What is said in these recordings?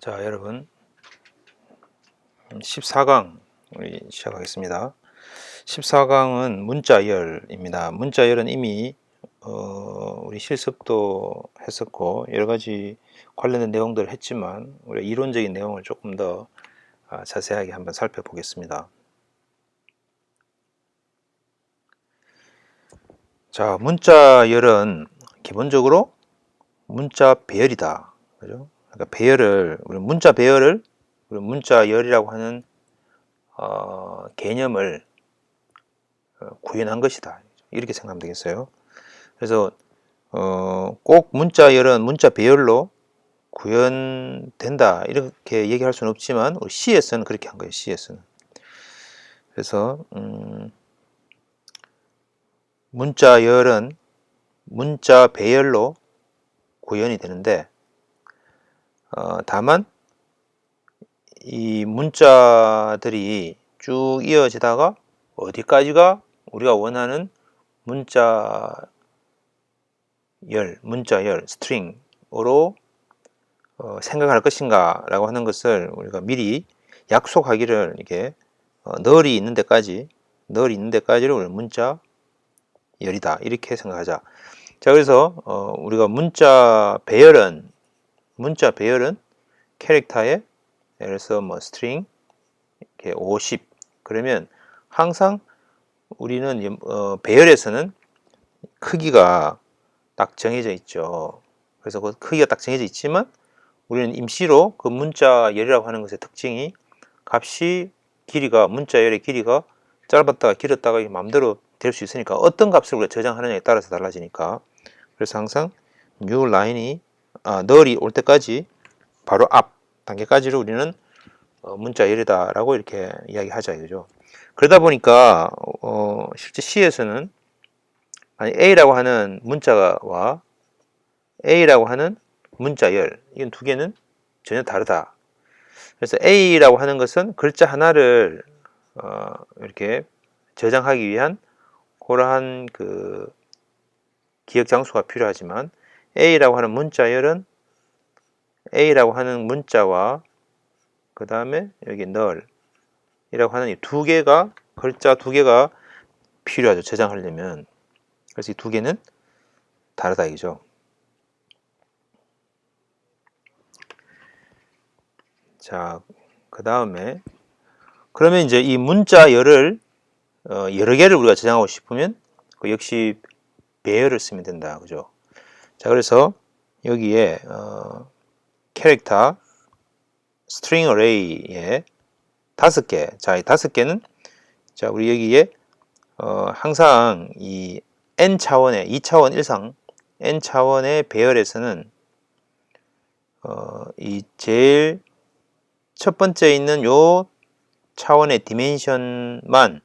자, 여러분 14강 우리 시작하겠습니다. 14강은 문자열입니다. 문자열은 이미 우리 실습도 했었고 여러가지 관련된 내용들을 했지만 우리 이론적인 내용을 조금 더 자세하게 한번 살펴보겠습니다. 자, 문자열은 기본적으로 문자 배열이다. 그죠? 그러니까 배열을 우리 문자 배열을 우리 문자열이라고 하는 개념을 구현한 것이다. 이렇게 생각하면 되겠어요. 그래서 꼭 문자열은 문자 배열로 구현된다 이렇게 얘기할 수는 없지만 우리 C에서는 그렇게 한 거예요. C에서는. 그래서 문자열은 문자 배열로 구현이 되는데 다만 이 문자들이 쭉 이어지다가 어디까지가 우리가 원하는 문자열, 스트링으로 생각할 것인가 라고 하는 것을 우리가 미리 약속하기를 이게 널이 있는 데까지를 문자열이다 이렇게 생각하자. 자, 그래서 우리가 문자 배열은 캐릭터의 예를 들어서 뭐 스트링 이렇게 50 그러면 항상 우리는 배열에서는 크기가 딱 정해져 있죠. 그래서 그 크기가 딱 정해져 있지만 우리는 임시로 그 문자열이라고 하는 것의 특징이 값이 문자열의 길이가 짧았다가 길었다가 마음대로 될 수 있으니까 어떤 값을 우리가 저장하느냐에 따라서 달라지니까 그래서 항상 new line이 널이 올 때까지 바로 앞 단계까지를 우리는 문자열이다 라고 이렇게 이야기하자 이거죠. 그러다 보니까 실제 C에서는 A라고 하는 문자와 A라고 하는 문자열 이건 두 개는 전혀 다르다. 그래서 A라고 하는 것은 글자 하나를 이렇게 저장하기 위한 그러한 그 기억 장소가 필요하지만 A라고 하는 문자열은 A라고 하는 문자와 그 다음에 여기 널이라고 하는 이 두 개가 글자 두 개가 필요하죠. 저장하려면. 그래서 이 두 개는 다르다 이거죠. 자, 그 다음에 그러면 이제 이 문자열을 여러 개를 우리가 저장하고 싶으면 그 역시 배열을 쓰면 된다. 그죠? 자, 그래서 여기에 캐릭터 스트링 어레이에 5개. 자, 이 5개는 자, 우리 여기에 항상 이 n차원의 2차원 이상 n차원의 배열에서는 이 제일 첫 번째 있는 요 차원의 디멘션만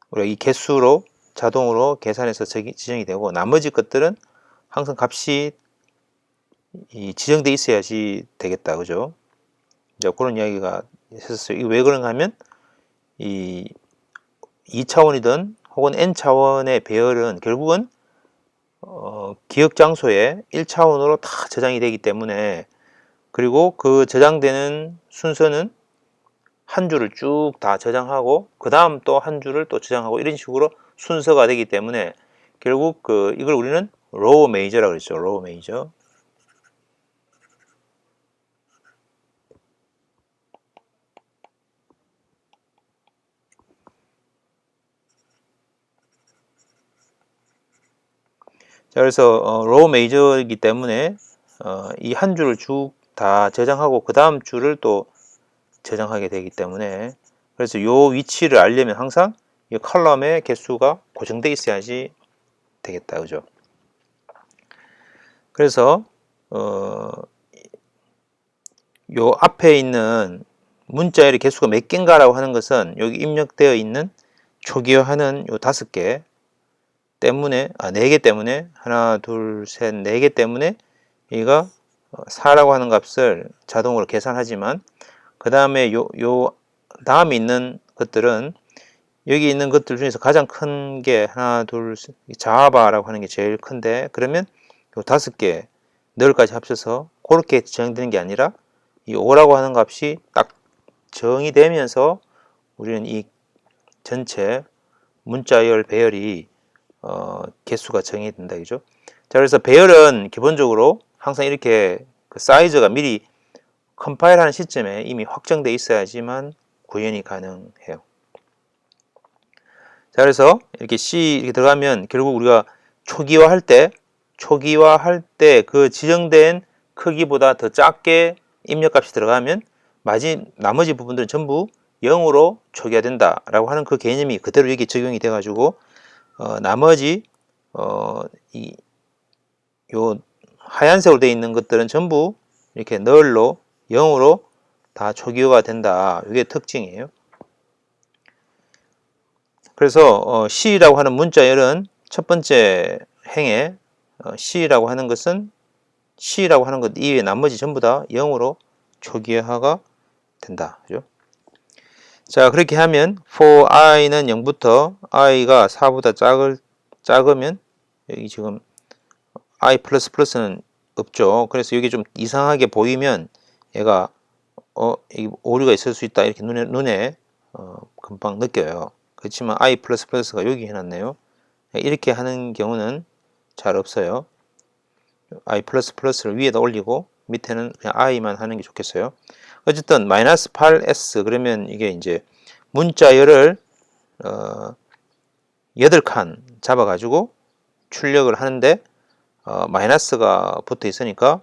우리가 이 개수로 자동으로 계산해서 지정이 되고 나머지 것들은 항상 값이 지정돼 있어야지 되겠다. 그죠? 이제 그런 이야기가 있었어요. 이게 왜 그런가 하면 이 2차원이든 혹은 n차원의 배열은 결국은 기억 장소에 1차원으로 다 저장이 되기 때문에 그리고 그 저장되는 순서는 한 줄을 쭉 다 저장하고 그 다음 또 한 줄을 또 저장하고 이런 식으로 순서가 되기 때문에 결국 이걸 우리는 로우 메이저라고 그랬죠. 로우 메이저. 자, 그래서 로우 메이저이기 때문에 이 한 줄을 쭉 다 저장하고 그 다음 줄을 또 저장하게 되기 때문에 그래서 요 위치를 알려면 항상 이 컬럼의 개수가 고정되어 있어야지 되겠다. 그죠? 그래서 요 앞에 있는 문자열의 개수가 몇 개인가라고 하는 것은 여기 입력되어 있는 초기화하는 요 5개 때문에 4개 때문에 하나 둘 셋 4개 때문에 여기가 4라고 하는 값을 자동으로 계산하지만 그 다음에 요 다음에 있는 것들은 여기 있는 것들 중에서 가장 큰 게 하나 둘 셋 자바라고 하는 게 제일 큰데 그러면 요 5개 널까지 합쳐서 그렇게 저장되는 게 아니라 이 5라고 하는 값이 딱 정의되면서 우리는 이 전체 문자열 배열이 개수가 정의된다, 그죠? 자, 그래서 배열은 기본적으로 항상 이렇게 그 사이즈가 미리 컴파일하는 시점에 이미 확정돼 있어야지만 구현이 가능해요. 자, 그래서 이렇게 C 이렇게 들어가면 결국 우리가 초기화할 때 그 지정된 크기보다 더 작게 입력값이 들어가면 나머지 부분들은 전부 0으로 초기화된다라고 하는 그 개념이 그대로 여기 적용이 돼가지고 나머지 요 하얀색으로 되어 있는 것들은 전부 이렇게 널로 0으로 다 초기화가 된다. 이게 특징이에요. 그래서 C라고 하는 문자열은 첫 번째 행에 C라고 하는 것은 C라고 하는 것 이외에 나머지 전부 다 0으로 초기화가 된다. 그죠? 자, 그렇게 하면 for i는 0부터 i가 4보다 작으면 여기 지금 i++는 없죠. 그래서 여기 좀 이상하게 보이면 얘가 오류가 있을 수 있다 이렇게 눈에 금방 느껴요. 그렇지만 i++가 여기 해놨네요. 이렇게 하는 경우는 잘 없어요. i++를 위에다 올리고 밑에는 그냥 i만 하는 게 좋겠어요. 어쨌든 -8s 그러면 이게 이제 문자열을 8칸 잡아가지고 출력을 하는데 마이너스가 붙어 있으니까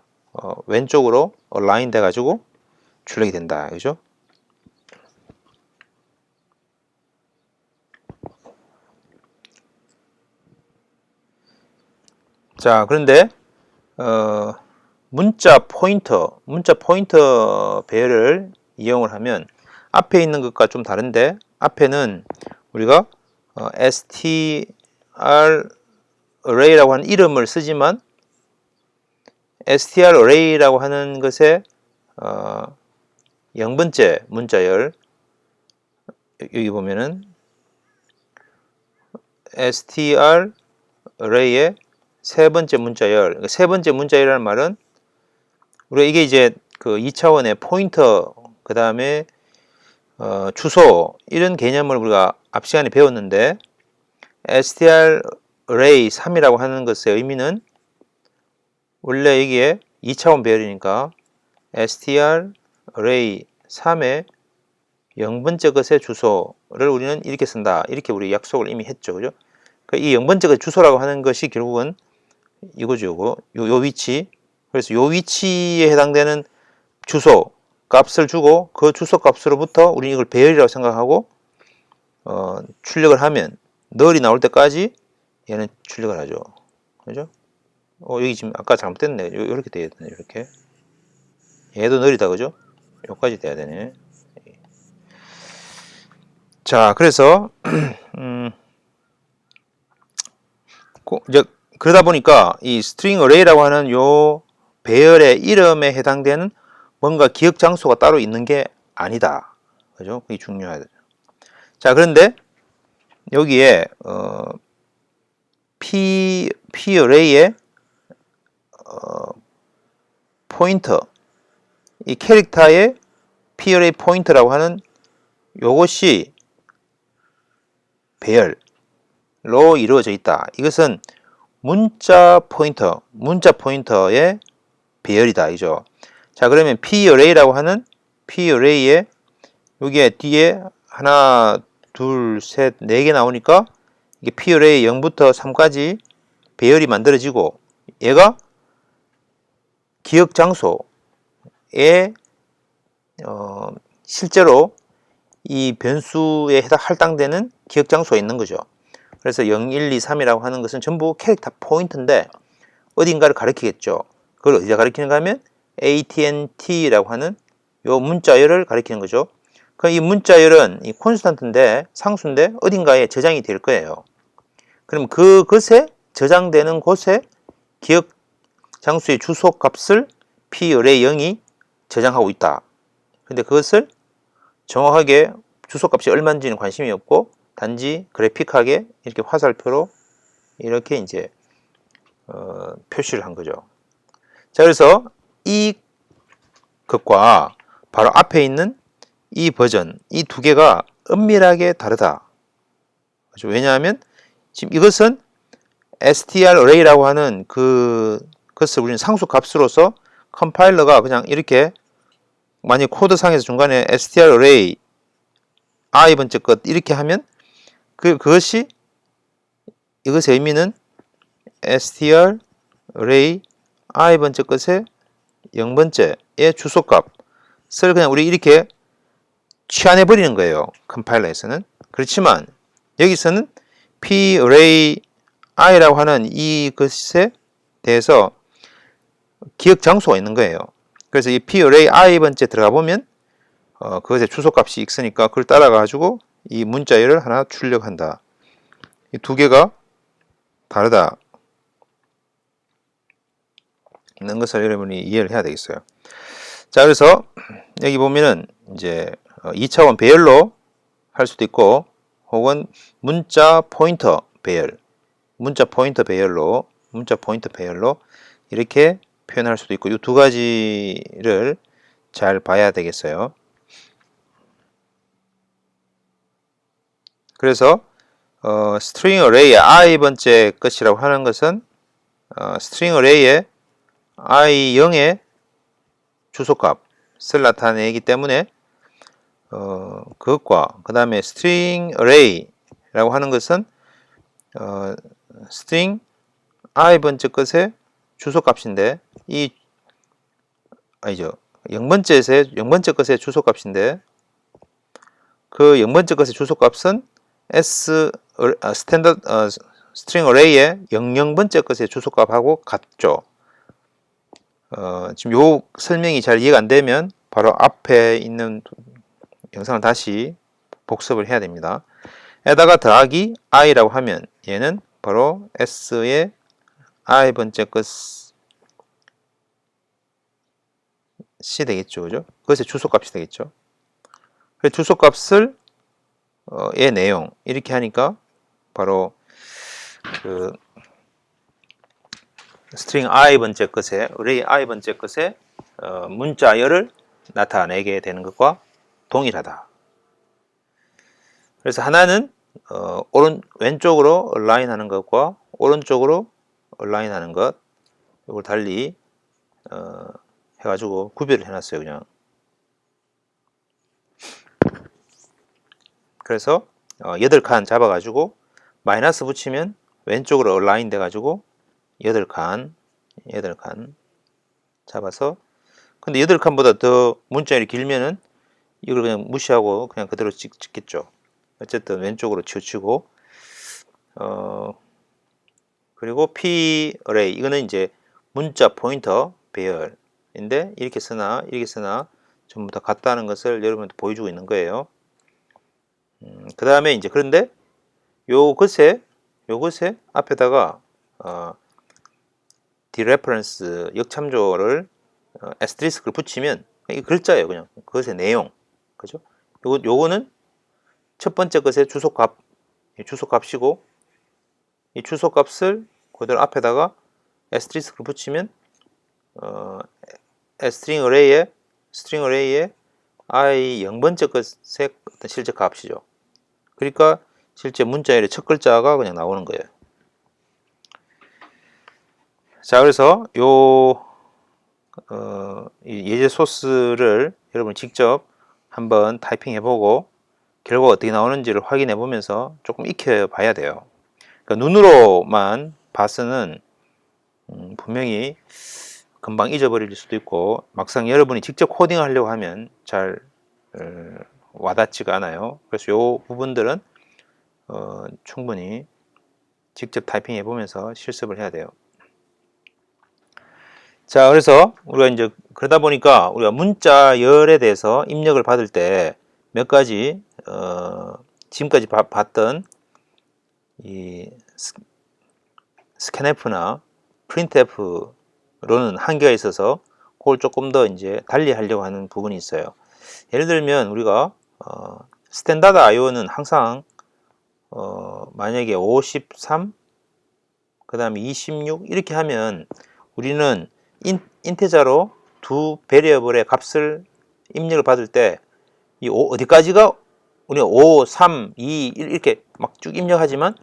왼쪽으로 라인 돼가지고 출력이 된다. 그죠? 자, 그런데 문자 포인터 배열을 이용을 하면 앞에 있는 것과 좀 다른데 앞에는 우리가 str array라고 하는 이름을 쓰지만 str array라고 하는 것에 0번째 문자열 여기 보면은 str array의 세 번째 문자열, 세 번째 문자열이라는 말은 우리가 이게 이제 그 2차원의 포인터, 그 다음에 주소 이런 개념을 우리가 앞 시간에 배웠는데 str array 3이라고 하는 것의 의미는 원래 여기에 2차원 배열이니까 str array 3의 0번째 것의 주소를 우리는 이렇게 쓴다. 이렇게 우리 약속을 이미 했죠. 그죠? 이 0번째 것 주소라고 하는 것이 결국은 이거죠. 요 위치. 그래서 요 위치에 해당되는 주소 값을 주고 그 주소 값으로부터 우리는 이걸 배열이라고 생각하고 출력을 하면 널이 나올 때까지 얘는 출력을 하죠. 그죠? 여기 지금 아까 잘못됐네. 이렇게 돼야 되네. 이렇게. 얘도 널이다. 그죠? 여기까지 돼야 되네. 자, 그래서 이제 그러다 보니까 이 string array라고 하는 요 배열의 이름에 해당되는 뭔가 기억 장소가 따로 있는 게 아니다. 그죠? 그게 중요하죠. 자, 그런데 여기에 p array의 포인터, 이 캐릭터의 p array 포인터라고 하는 요것이 배열로 이루어져 있다. 이것은 문자 포인터의 배열이다. 이죠. 자, 그러면 p array라고 하는 p array의 여기에 뒤에 하나, 둘, 셋, 네 개 나오니까 이게 p array 0부터 3까지 배열이 만들어지고 얘가 기억 장소에 실제로 이 변수에 할당되는 기억 장소가 있는 거죠. 그래서 0, 1, 2, 3이라고 하는 것은 전부 캐릭터 포인트인데 어딘가를 가리키겠죠. 그걸 어디다 가리키는가 하면 AT&T라고 하는 요 문자열을 가리키는 거죠. 그럼 이 문자열은 이 콘스탄트인데 상수인데 어딘가에 저장이 될 거예요. 그럼 그것에 저장되는 곳에 기억 장수의 주소 값을 p array 0이 저장하고 있다. 근데 그것을 정확하게 주소 값이 얼마인지는 관심이 없고 단지 그래픽하게 이렇게 화살표로 이렇게 이제 표시를 한 거죠. 자, 그래서 이 것과 바로 앞에 있는 이 버전, 이 두 개가 은밀하게 다르다. 그렇죠? 왜냐하면 지금 이것은 str array라고 하는 그것을 우리는 상수 값으로서 컴파일러가 그냥 이렇게 만약 코드상에서 중간에 str array i 번째 것 이렇게 하면 그것이 이것의 의미는 str array i 번째 것의 0번째의 주소값을 그냥 우리 이렇게 취한해 버리는 거예요. 컴파일러에서는. 그렇지만 여기서는 p array i라고 하는 이것에 대해서 기억 장소가 있는 거예요. 그래서 이 p array i 번째 들어가 보면 그것의 주소값이 있으니까 그걸 따라 가지고 이 문자열을 하나 출력한다. 이 두 개가 다르다. 있는 것을 여러분이 이해를 해야 되겠어요. 자, 그래서 여기 보면은 이제 2차원 배열로 할 수도 있고 혹은 문자 포인터 배열, 문자 포인터 배열로 이렇게 표현할 수도 있고 이 두 가지를 잘 봐야 되겠어요. 그래서 string array의 i 번째 것이라고 하는 것은 string array의 i0의 주소값을 나타내기 때문에 그것과 그 다음에 string array라고 하는 것은 string i 번째 것의 주소값인데 이 아니죠 0번째 것의 주소값인데 그 0번째 것의 주소값은 스탠더드 string array의 00번째 것의 주소값하고 같죠. 지금 요 설명이 잘 이해가 안 되면 바로 앞에 있는 영상을 다시 복습을 해야 됩니다. 에다가 더하기 i라고 하면 얘는 바로 s의 i 번째 것이 되겠죠. 그죠? 그것의 주소값이 되겠죠. 그래서 주소값을 의 내용 이렇게 하니까 바로 그 string i 번째 것에 array i 번째 것에 문자열을 나타내게 되는 것과 동일하다. 그래서 하나는 왼쪽으로 align 하는 것과 오른쪽으로 align 하는 것 이걸 달리 해가지고 구별을 해놨어요. 그냥. 그래서 8칸 잡아가지고 마이너스 붙이면 왼쪽으로 align 돼가지고 8칸 잡아서 근데 8칸보다 더 문자열이 길면은 이걸 그냥 무시하고 그냥 그대로 찍겠죠. 어쨌든 왼쪽으로 치우치고 그리고 p array 이거는 이제 문자 포인터 배열인데 이렇게 쓰나 전부 다 같다는 것을 여러분한테 보여주고 있는 거예요. 그 다음에 이제 그런데 요것에 앞에다가 dereference 역참조를 에스테리스크를 붙이면 이 글자예요. 그냥 그것의 내용 그죠? 요거는 첫 번째 것의 주소값이고 이 주소값을 그대로 앞에다가 에스테리스크를 붙이면 string array의 i 0번째 것의 어떤 실제 값이죠. 그러니까 실제 문자열의 첫 글자가 그냥 나오는 거예요. 자, 그래서 이 예제 소스를 여러분 직접 한번 타이핑 해보고 결과가 어떻게 나오는지를 확인해 보면서 조금 익혀 봐야 돼요. 그러니까 눈으로만 봐서는 분명히 금방 잊어버릴 수도 있고 막상 여러분이 직접 코딩 하려고 하면 잘 와닿지가 않아요. 그래서 이 부분들은 충분히 직접 타이핑 해보면서 실습을 해야 돼요. 자, 그래서 우리가 이제 그러다 보니까 우리가 문자열에 대해서 입력을 받을 때 몇 가지 지금까지 봤던 이 scanf나 printf로는 한계가 있어서 그걸 조금 더 이제 달리 하려고 하는 부분이 있어요. 예를 들면 우리가 스탠다드 IO는 항상 만약에 53 그 다음에 26 이렇게 하면 우리는 인테저로 두 베리어블의 값을 입력을 받을 때 이 어디까지가 우리가 5, 3, 2, 1 이렇게 막 쭉 입력하지만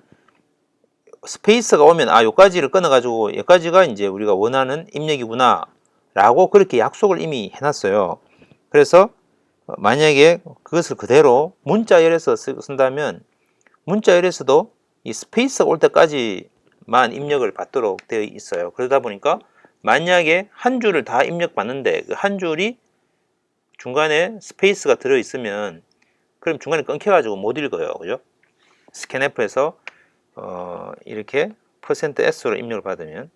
스페이스가 오면 요까지를 끊어가지고 여기까지가 이제 우리가 원하는 입력이구나 라고 그렇게 약속을 이미 해놨어요. 그래서 만약에 그것을 그대로 문자열에서 쓴다면 문자열에서도 이 스페이스가 올 때까지만 입력을 받도록 되어 있어요. 그러다 보니까 만약에 한 줄을 다 입력받는데 그 한 줄이 중간에 스페이스가 들어있으면 그럼 중간에 끊겨가지고 못 읽어요. 그죠? 스캔F에서 이렇게 %s로 입력을 받으면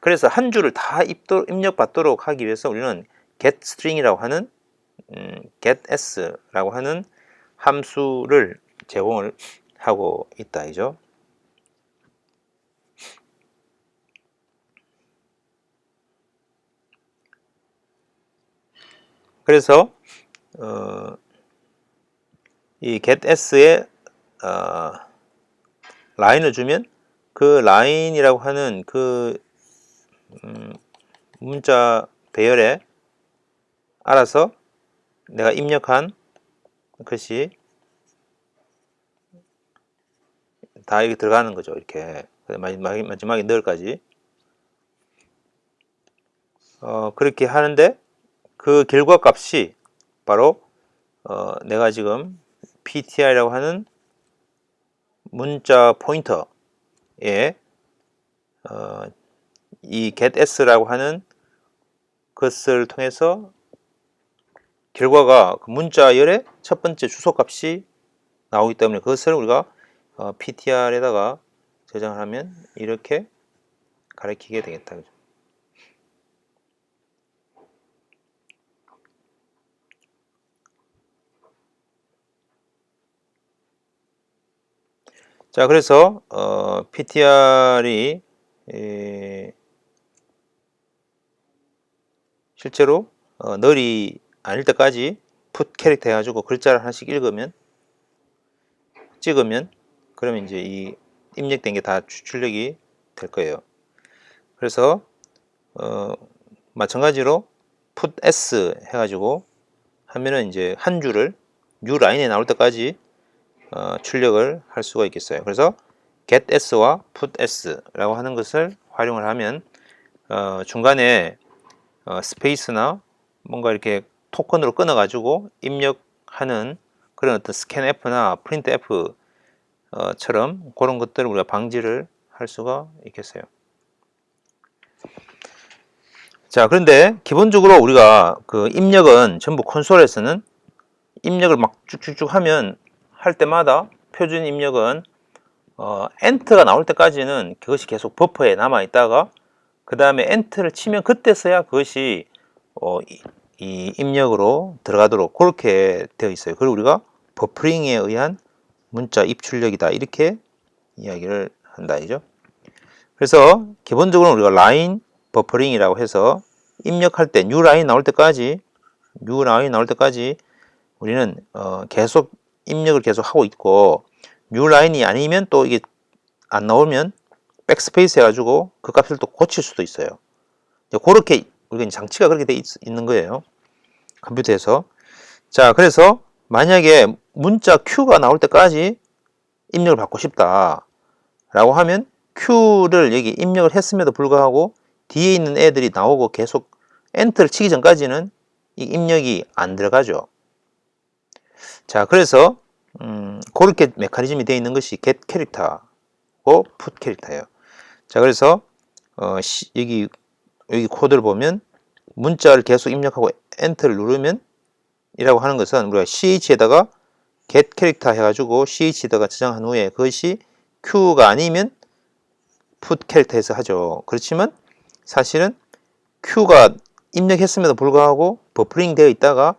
그래서 한 줄을 다 입력받도록 하기 위해서 우리는 getString이라고 하는 getS라고 하는 함수를 제공을 하고 있다 이죠. 그래서 이 getS에 라인을 주면 그 라인이라고 하는 그 문자 배열에 알아서 내가 입력한 것이 다 여기 들어가는 거죠. 이렇게 마지막에 널까지 그렇게 하는데 그 결과 값이 바로 내가 지금 ptr이라고 하는 문자 포인터에 이 getS라고 하는 것을 통해서 결과가 그 문자열의 첫 번째 주소값이 나오기 때문에 그것을 우리가 ptr에다가 저장을 하면 이렇게 가리키게 되겠다. 그죠? 자, 그래서 ptr이 실제로 널이 아닐 때까지 put 캐릭터 해가지고 글자를 하나씩 찍으면 그러면 이제 이 입력된 게 다 출력이 될 거예요. 그래서 마찬가지로 put s 해가지고 하면은 이제 한 줄을 new 라인에 나올 때까지 출력을 할 수가 있겠어요. 그래서 get s와 put s라고 하는 것을 활용을 하면 중간에 스페이스나 뭔가 이렇게 토큰으로 끊어 가지고 입력하는 그런 어떤 scanf나 printf 처럼 그런 것들을 우리가 방지를 할 수가 있겠어요. 자, 그런데 기본적으로 우리가 그 입력은 전부 콘솔에서는 입력을 막 쭉쭉쭉 하면 할 때마다 표준 입력은 엔터가 나올 때까지는 그것이 계속 버퍼에 남아 있다가 그 다음에 엔터를 치면 그때서야 그것이 이 입력으로 들어가도록 그렇게 되어 있어요. 그리고 우리가 버퍼링에 의한 문자 입출력이다 이렇게 이야기를 한다 이죠. 그래서 기본적으로 우리가 라인 버퍼링이라고 해서 입력할 때 뉴 라인 나올 때까지 우리는 계속 입력을 계속 하고 있고 뉴 라인이 아니면 또 이게 안 나오면 백스페이스 해가지고 그 값을 또 고칠 수도 있어요. 그렇게 우리가 장치가 그렇게 돼 있는 거예요. 컴퓨터에서. 자, 그래서 만약에 문자 Q가 나올 때까지 입력을 받고 싶다 라고 하면 Q를 여기 입력을 했음에도 불구하고 뒤에 있는 애들이 나오고 계속 엔터를 치기 전까지는 이 입력이 안 들어가죠. 자, 그래서 그렇게 메커니즘이 되어 있는 것이 get 캐릭터고 put 캐릭터예요. 자, 그래서 여기 코드를 보면 문자를 계속 입력하고 엔터를 누르면 이라고 하는 것은 우리가 ch에다가 get 캐릭터 해가지고 ch에다가 저장한 후에 그것이 q가 아니면 put 캐릭터에서 하죠. 그렇지만 사실은 q가 입력했음에도 불구하고 버퍼링 되어 있다가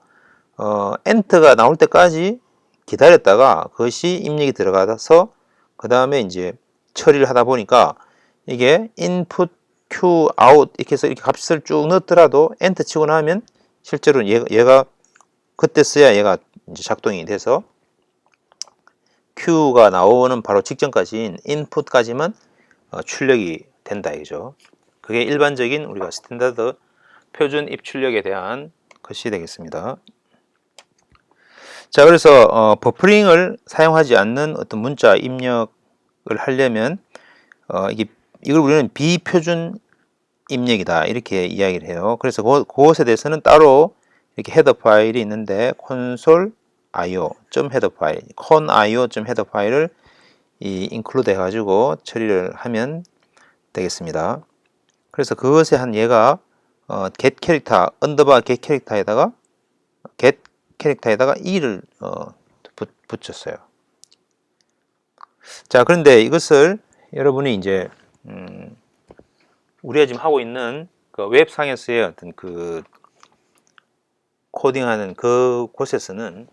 엔터가 나올 때까지 기다렸다가 그것이 입력이 들어가서 그 다음에 이제 처리를 하다 보니까 이게 input q out 이렇게 해서 이렇게 값을 쭉 넣더라도 엔터 치고 나면 실제로 얘가 그때 써야 얘가 이제 작동이 돼서 q가 나오는 바로 직전까지인 input까지만 출력이 된다 이죠. 그게 일반적인 우리가 스탠다드 표준 입출력에 대한 것이 되겠습니다. 자, 그래서 버퍼링을 사용하지 않는 어떤 문자 입력을 하려면 이걸 우리는 비표준 입력이다 이렇게 이야기를 해요. 그래서 그것에 대해서는 따로 이렇게 헤더 파일이 있는데 console io.헤더 파일, conio.헤더 파일을 include 해가지고 처리를 하면 되겠습니다. 그래서 그것에 한 얘가 get 캐릭터 언더바 get 캐릭터에다가 get 캐릭터에다가 e를 붙였어요. 자, 그런데 이것을 여러분이 이제 우리가 지금 하고 있는 그 웹상에서의 어떤 그 코딩하는 그 곳에서는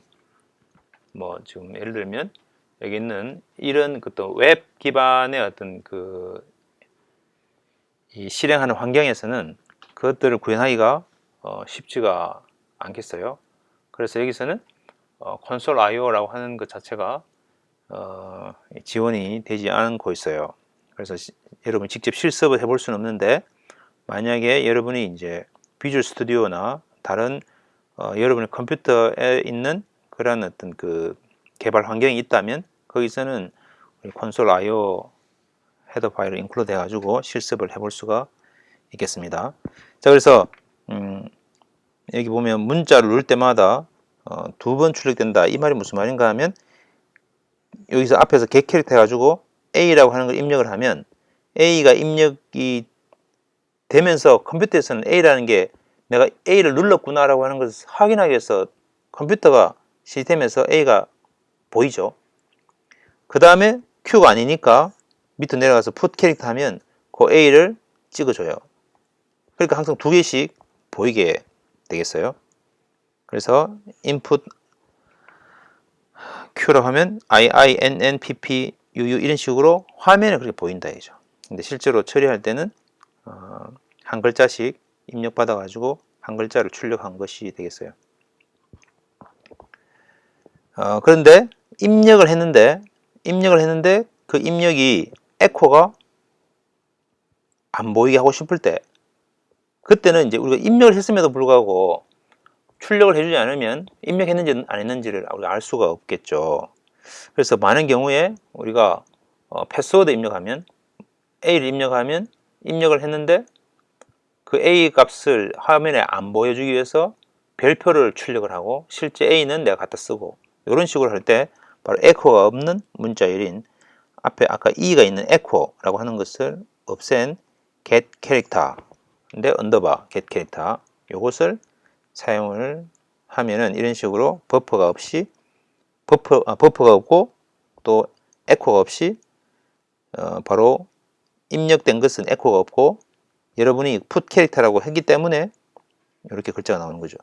뭐 지금 예를 들면 여기 있는 이런 그 또 웹 기반의 어떤 이 실행하는 환경에서는 그것들을 구현하기가 쉽지가 않겠어요. 그래서 여기서는 콘솔 IO라고 하는 것 자체가 지원이 되지 않고 있어요. 그래서 여러분이 직접 실습을 해볼 수는 없는데 만약에 여러분이 이제 비주얼 스튜디오나 다른 여러분의 컴퓨터에 있는 그런 어떤 그 개발 환경이 있다면 거기서는 콘솔 IO 헤더 파일을 인클루드 해가지고 실습을 해볼 수가 있겠습니다. 자, 그래서 여기 보면 문자를 누를 때마다 2번 출력된다. 이 말이 무슨 말인가 하면 여기서 앞에서 get 캐릭터 해가지고 A라고 하는 걸 입력을 하면 A가 입력이 되면서 컴퓨터에서는 A라는 게 내가 A를 눌렀구나 라고 하는 것을 확인하기 위해서 컴퓨터가 시스템에서 A가 보이죠. 그 다음에 Q가 아니니까 밑으로 내려가서 put 캐릭터 하면 그 A를 찍어줘요. 그러니까 항상 2개씩 보이게 되겠어요. 그래서 input Q라고 하면 IINNPP UU 이런 식으로 화면에 그렇게 보인다 이죠. 근데 실제로 처리할 때는 한 글자씩 입력받아 가지고 한 글자를 출력한 것이 되겠어요. 그런데 입력을 했는데 그 입력이 에코가 안 보이게 하고 싶을 때 그때는 이제 우리가 입력을 했음에도 불구하고 출력을 해주지 않으면 입력했는지 안 했는지를 우리가 알 수가 없겠죠. 그래서 많은 경우에 우리가 패스워드 입력하면 A를 입력하면 입력을 했는데 그 A 값을 화면에 안 보여주기 위해서 별표를 출력을 하고 실제 A는 내가 갖다 쓰고 이런 식으로 할 때 바로 에코가 없는 문자열인 앞에 아까 E가 있는 에코라고 하는 것을 없앤 get 캐릭터인데 언더바 get 캐릭터 이것을 사용을 하면은 이런 식으로 버퍼가 없고 또 에코가 없이 바로 입력된 것은 에코가 없고 여러분이 put 캐릭터라고 했기 때문에 이렇게 글자가 나오는 거죠.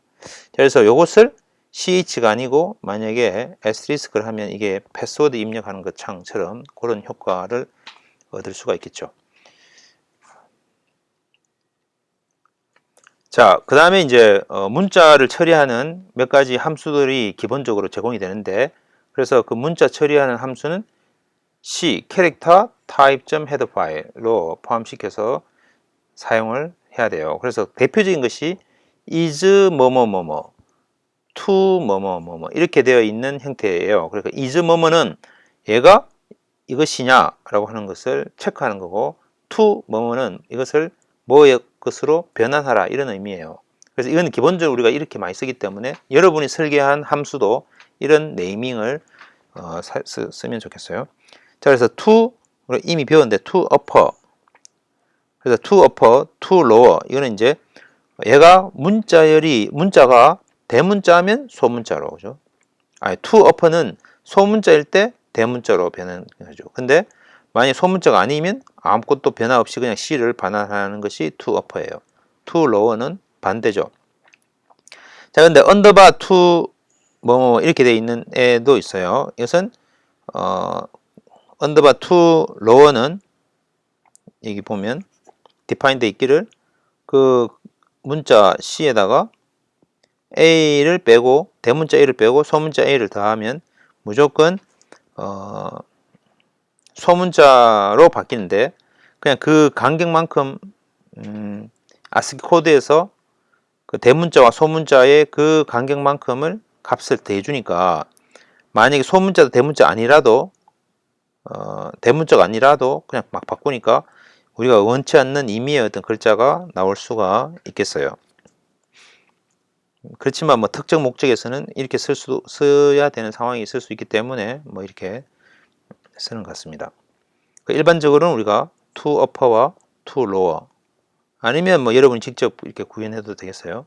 그래서 이것을 ch가 아니고 만약에 에스테리스크를 하면 이게 패스워드 입력하는 것 창처럼 그런 효과를 얻을 수가 있겠죠. 자, 그 다음에 이제 문자를 처리하는 몇 가지 함수들이 기본적으로 제공이 되는데 그래서 그 문자 처리하는 함수는 C 캐릭터 type.header 파일로 포함시켜서 사용을 해야 돼요. 그래서 대표적인 것이 is 뭐뭐뭐뭐 to 뭐뭐뭐뭐 이렇게 되어 있는 형태예요. 그러니까 is 뭐뭐는 얘가 이것이냐라고 하는 것을 체크하는 거고 to 뭐뭐는 이것을 뭐의 것으로 변환하라 이런 의미예요. 그래서 이건 기본적으로 우리가 이렇게 많이 쓰기 때문에 여러분이 설계한 함수도 이런 네이밍을 쓰면 좋겠어요. 자, 그래서 to 우리가 이미 배웠는데 to upper 그래서 to upper, to lower 이거는 이제 얘가 문자가 대문자면 소문자로 그죠? 아니 to upper는 소문자일 때 대문자로 변환하죠. 근데 만약 소문자가 아니면 아무것도 변화 없이 그냥 C를 반환하는 것이 to upper예요. to lower는 반대죠. 자, 근데 underbar to 뭐 이렇게 돼 있는 애도 있어요. 이것은 underbar to lower는 여기 보면 define 돼 있기를 그 문자 C에다가 A를 빼고 대문자 A를 빼고 소문자 A를 더하면 무조건 소문자로 바뀌는데 그냥 그 간격만큼 ASCII 코드에서 그 대문자와 소문자의 그 간격만큼을 값을 더해주니까 만약에 소문자도 대문자 아니라도 대문자가 아니라도 그냥 막 바꾸니까 우리가 원치 않는 의미의 어떤 글자가 나올 수가 있겠어요. 그렇지만 뭐 특정 목적에서는 이렇게 써야 되는 상황이 있을 수 있기 때문에 뭐 이렇게 쓰는 것 같습니다. 일반적으로는 우리가 to upper와 to lower 아니면 뭐 여러분이 직접 이렇게 구현해도 되겠어요.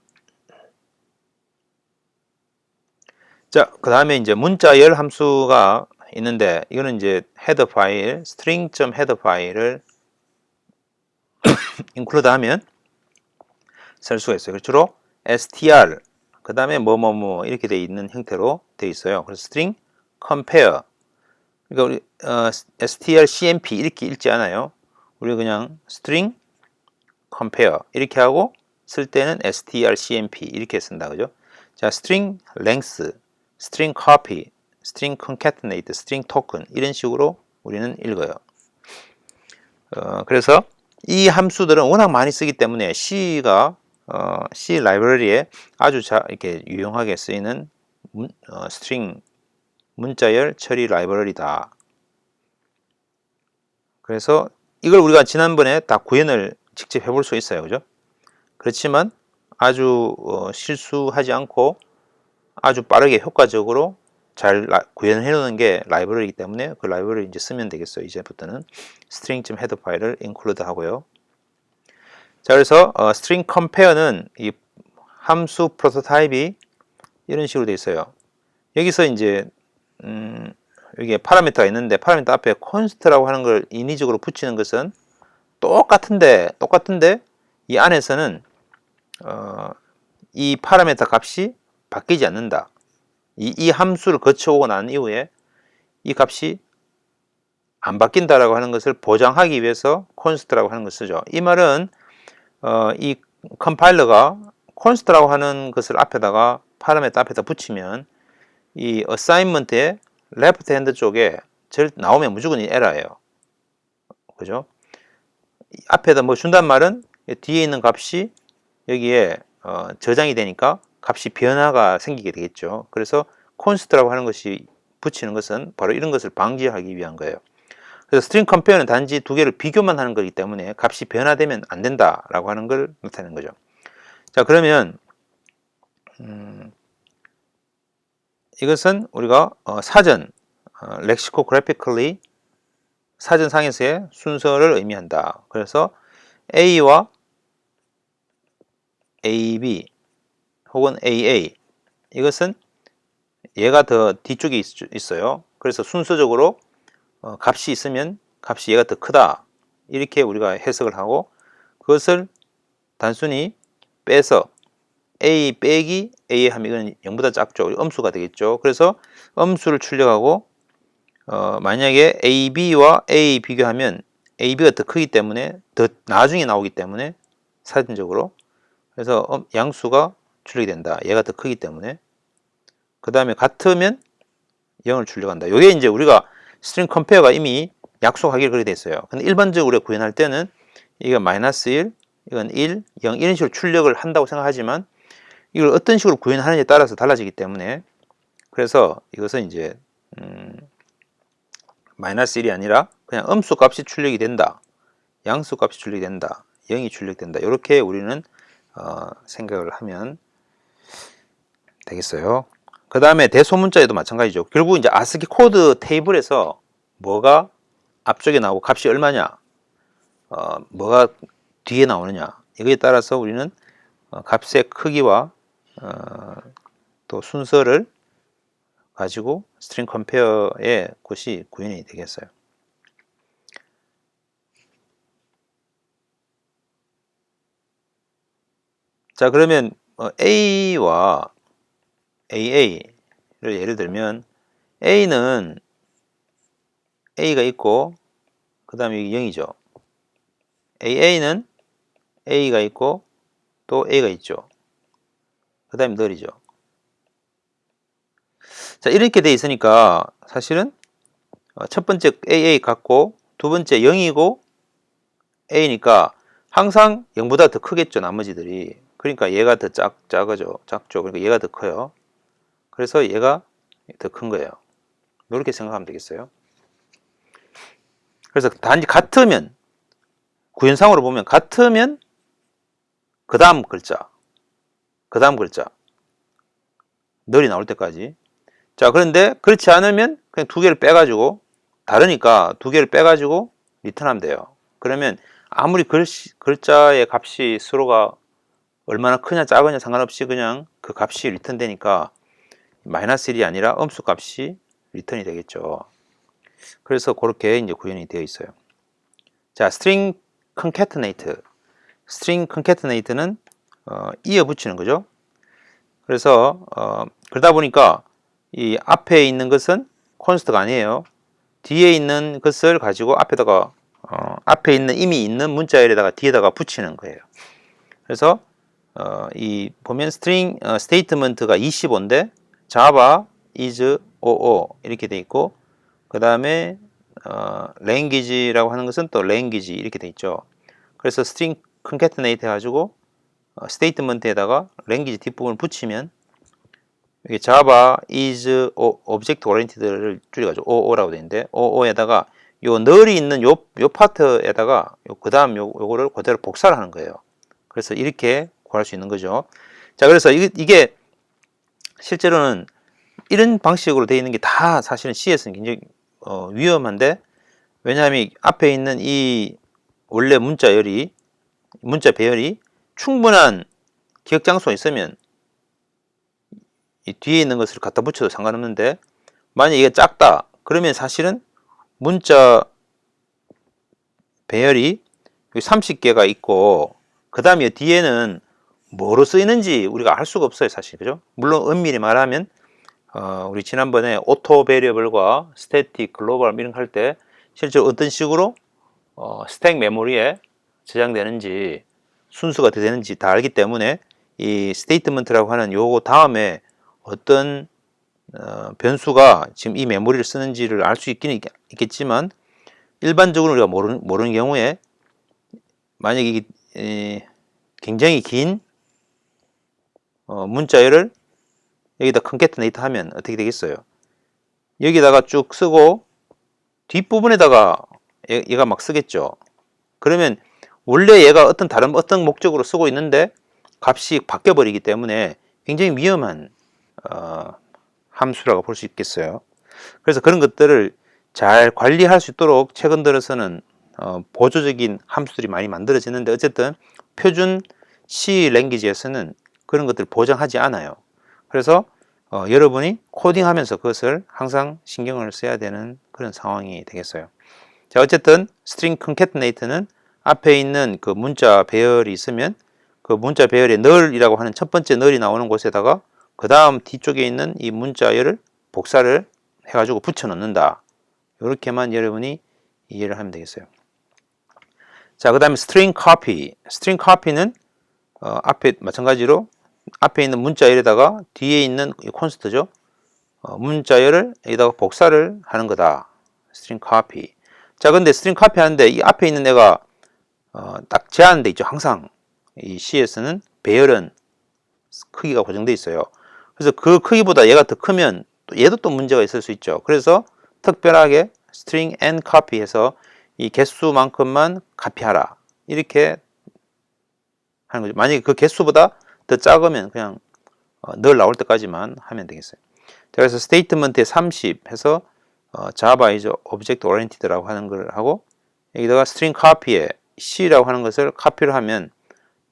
자, 그 다음에 이제 문자열 함수가 있는데 이거는 이제 헤더 파일 string.header 파일을 include 하면 쓸 수가 있어요. 주로 str 그 다음에 뭐뭐뭐 이렇게 돼 있는 형태로 돼 있어요. 그래서 string compare 그러니까 우리 strcmp 이렇게 읽지 않아요. 우리 그냥 string compare 이렇게 하고 쓸 때는 strcmp 이렇게 쓴다 그죠? 자, string length, string copy, string concatenate, string token 이런 식으로 우리는 읽어요. 그래서 이 함수들은 워낙 많이 쓰기 때문에 C가 C 라이브러리에 아주 이렇게 유용하게 쓰이는 스트링 문자열 처리 라이브러리다. 그래서 이걸 우리가 지난번에 다 구현을 직접 해볼 수 있어요. 그죠? 그렇지만 아주 실수하지 않고 아주 빠르게 효과적으로 잘 구현해 놓는 게 라이브러리이기 때문에 그 라이브러리 이제 쓰면 되겠어요. 이제부터는 string.header 파일을 include 하고요. 자, 그래서 string compare는 이 함수 프로토타입이 이런 식으로 되어 있어요. 여기서 이제 여기에 파라미터가 있는데 파라미터 앞에 const라고 하는 걸 인위적으로 붙이는 것은 똑같은데 이 안에서는 이 파라미터 값이 바뀌지 않는다. 이 함수를 거쳐오고 난 이후에 이 값이 안 바뀐다라고 하는 것을 보장하기 위해서 const라고 하는 것을 쓰죠. 이 말은 이 컴파일러가 const라고 하는 것을 앞에다가 파라미터 앞에다 붙이면 이 assignment의 left hand 쪽에 나오면 무조건 에러예요. 그죠? 앞에다 뭐 준단 말은 뒤에 있는 값이 여기에 저장이 되니까 값이 변화가 생기게 되겠죠. 그래서 const라고 하는 것이 붙이는 것은 바로 이런 것을 방지하기 위한 거예요. 그래서 string compare는 단지 두 개를 비교만 하는 거기 때문에 값이 변화되면 안 된다라고 하는 걸 나타내는 거죠. 자, 그러면 이것은 우리가 사전 lexicographically 사전상에서의 순서를 의미한다. 그래서 A와 AB 혹은 AA 이것은 얘가 더 뒤쪽에 있어요. 그래서 순서적으로 값이 있으면 값이 얘가 더 크다. 이렇게 우리가 해석을 하고 그것을 단순히 빼서 A 빼기 A 하면 이건 0보다 작죠. 음수가 되겠죠. 그래서 음수를 출력하고 만약에 AB와 A 비교하면 AB가 더 크기 때문에 더 나중에 나오기 때문에 사전적으로 그래서 양수가 출력이 된다. 얘가 더 크기 때문에 그 다음에 같으면 0을 출력한다. 이게 이제 우리가 스트링 컴페어가 이미 약속하기로 그렇게 돼 있어요. 근데 일반적으로 우리가 구현할 때는 이거 마이너스 1, 이건 1, 0 이런 식으로 출력을 한다고 생각하지만 이걸 어떤 식으로 구현하느냐에 따라서 달라지기 때문에 그래서 이것은 이제 마이너스 1이 아니라 그냥 음수 값이 출력이 된다. 양수 값이 출력이 된다. 0이 출력된다. 이렇게 우리는 생각을 하면 되겠어요. 그 다음에 대소문자에도 마찬가지죠. 결국 이제 아스키 코드 테이블에서 뭐가 앞쪽에 나오고 값이 얼마냐, 뭐가 뒤에 나오느냐 이거에 따라서 우리는 값의 크기와 또 순서를 가지고 스트링 컴페어의 것이 구현이 되겠어요. 자, 그러면 A와 AA를 예를 들면 A는 A가 있고 그 다음에 이게 0이죠. AA는 A가 있고 또 A가 있죠. 그 다음에 널이죠. 자, 이렇게 돼 있으니까 사실은 첫 번째 AA 같고 두 번째 0이고 A니까 항상 0보다 더 크겠죠. 나머지들이. 그러니까 얘가 더 작죠. 그러니까 얘가 더 커요. 그래서 얘가 더 큰 거예요. 이렇게 생각하면 되겠어요. 그래서 단지 같으면, 구현상으로 보면 같으면 그 다음 글자 널이 나올 때까지. 자, 그런데 그렇지 않으면 그냥 두 개를 빼가지고, 다르니까 두 개를 빼가지고 리턴하면 돼요. 그러면 아무리 글자의 값이 서로가 얼마나 크냐 작으냐 상관없이 그냥 그 값이 리턴되니까 마이너스 1이 아니라 음수 값이 리턴이 되겠죠. 그래서 그렇게 이제 구현이 되어 있어요. 자, string concatenate는 이어 붙이는 거죠. 그래서 그러다 보니까 이 앞에 있는 것은 콘스트가 아니에요. 뒤에 있는 것을 가지고 앞에다가 앞에 있는 이미 있는 문자열에다가 뒤에다가 붙이는 거예요. 그래서 이 보면 string statement가 25인데 Java is 55 이렇게 돼 있고, 그 다음에 language라고 하는 것은 또 language 이렇게 돼 있죠. 그래서 string concatenate 해가지고 statement에다가 language 뒷부분을 붙이면 이게 Java is object oriented를 줄여가지고 OO라고 되어 있는데, OO에다가 요 널이 있는 요 파트에다가 그 다음 요거를 그대로 복사를 하는 거예요. 그래서 이렇게 구할 수 있는 거죠. 자, 그래서 이게 실제로는 이런 방식으로 되어 있는 게 다 사실은 C에서는 굉장히 위험한데, 왜냐하면 앞에 있는 이 원래 문자 배열이 충분한 기억 장소가 있으면 이 뒤에 있는 것을 갖다 붙여도 상관없는데, 만약 이게 작다 그러면 사실은 문자 배열이 30개가 있고 그 다음에 뒤에는 뭐로 쓰이는지 우리가 알 수가 없어요, 사실. 그죠? 물론 엄밀히 말하면 우리 지난번에 오토 베리어블과 스태틱, 글로벌 이런 거 할 때 실제로 어떤 식으로 스택 메모리에 저장되는지 순서가 되는지 다 알기 때문에 이 스테이트먼트라고 하는 요거 다음에 어떤 변수가 지금 이 메모리를 쓰는지를 알 수 있긴 있겠지만, 일반적으로 우리가 모르는 경우에 만약에 굉장히 긴 문자열을 여기다 컨캐트네이트 하면 어떻게 되겠어요? 여기다가 쭉 쓰고 뒷부분에다가 얘가 막 쓰겠죠. 그러면 원래 얘가 어떤 목적으로 쓰고 있는데 값이 바뀌어 버리기 때문에 굉장히 위험한 함수라고 볼 수 있겠어요. 그래서 그런 것들을 잘 관리할 수 있도록 최근 들어서는 보조적인 함수들이 많이 만들어지는데, 어쨌든 표준 C 랭귀지에서는 그런 것들을 보장하지 않아요. 그래서 여러분이 코딩하면서 그것을 항상 신경을 써야 되는 그런 상황이 되겠어요. 자, 어쨌든 string concatenate는 앞에 있는 그 문자 배열이 있으면 그 문자 배열의 널이라고 하는 첫 번째 널이 나오는 곳에다가 그 다음 뒤쪽에 있는 이 문자열을 복사를 해가지고 붙여 넣는다. 이렇게만 여러분이 이해를 하면 되겠어요. 자, 그 다음에 string copy는 앞에 마찬가지로 앞에 있는 문자열에다가 뒤에 있는 콘스트죠. 문자열을 여기다가 복사를 하는 거다. string copy. 자, 근데 string copy 하는데 이 앞에 있는 애가 딱 제한돼 있죠. 항상 이 C에서는 배열은 크기가 고정돼 있어요. 그래서 그 크기보다 얘가 더 크면 얘도 또 문제가 있을 수 있죠. 그래서 특별하게 string and copy 해서 이 개수만큼만 카피하라, 이렇게 하는 거죠. 만약에 그 개수보다 더 작으면 그냥 늘 나올 때까지만 하면 되겠어요. 자, 그래서 스테이트먼트에 30 해서 Java is object oriented라고 하는 걸 하고, 여기다가 string copy에 C라고 하는 것을 카피를 하면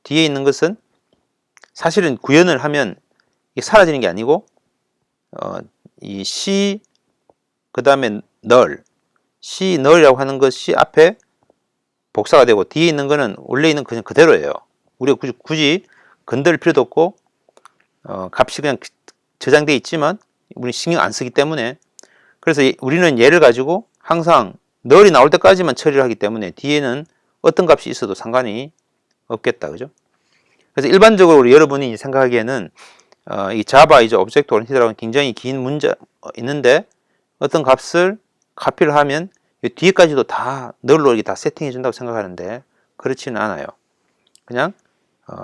뒤에 있는 것은 사실은 구현을 하면 이게 사라지는 게 아니고 이 C 그 다음에 C nul이라고 하는 것이 앞에 복사가 되고 뒤에 있는 거는 원래 있는 그냥 그대로예요. 우리가 굳이 건들 필요도 없고 값이 그냥 저장되어 있지만 우리 신경 안 쓰기 때문에, 그래서 우리는 얘를 가지고 항상 nul이 나올 때까지만 처리를 하기 때문에 뒤에는 어떤 값이 있어도 상관이 없겠다, 그죠? 그래서 일반적으로 여러분이 생각하기에는 이 Java is Object Oriented라는 굉장히 긴 문제 있는데 어떤 값을 카피를 하면 뒤에까지도 다 nul로 이렇게 다 세팅해 준다고 생각하는데 그렇지는 않아요. 그냥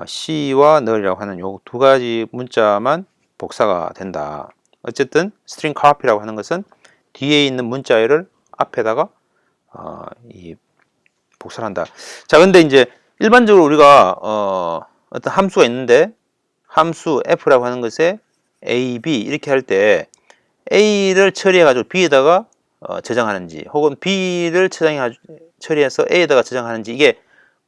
C와 nul이라고 하는 요 두 가지 문자만 복사가 된다. 어쨌든 string copy라고 하는 것은 뒤에 있는 문자열을 앞에다가 이 복사를 한다. 자, 근데 이제 일반적으로 우리가 어떤 함수가 있는데 함수 f라고 하는 것에 a, b 이렇게 할 때 a를 처리해 가지고 b에다가 저장하는지 혹은 b를 처리해서 a에다가 저장하는지 이게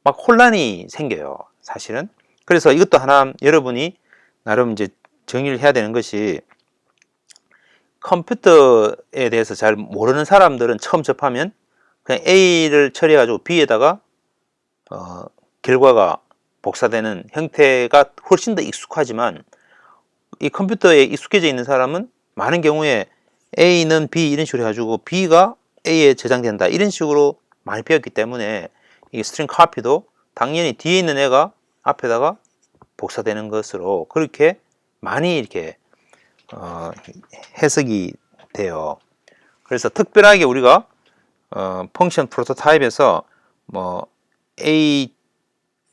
막 혼란이 생겨요, 사실은. 그래서 이것도 하나 여러분이 나름 이제 정의를 해야 되는 것이, 컴퓨터에 대해서 잘 모르는 사람들은 처음 접하면 그냥 A를 처리해 가지고 B에다가 결과가 복사되는 형태가 훨씬 더 익숙하지만, 이 컴퓨터에 익숙해져 있는 사람은 많은 경우에 A는 B 이런 식으로 해가지고 B가 A에 저장된다 이런 식으로 많이 배웠기 때문에 이 스트링 카피도 당연히 뒤에 있는 애가 앞에다가 복사되는 것으로 그렇게 많이 이렇게 해석이 돼요. 그래서 특별하게 우리가 펑션 프로토타입에서 뭐 A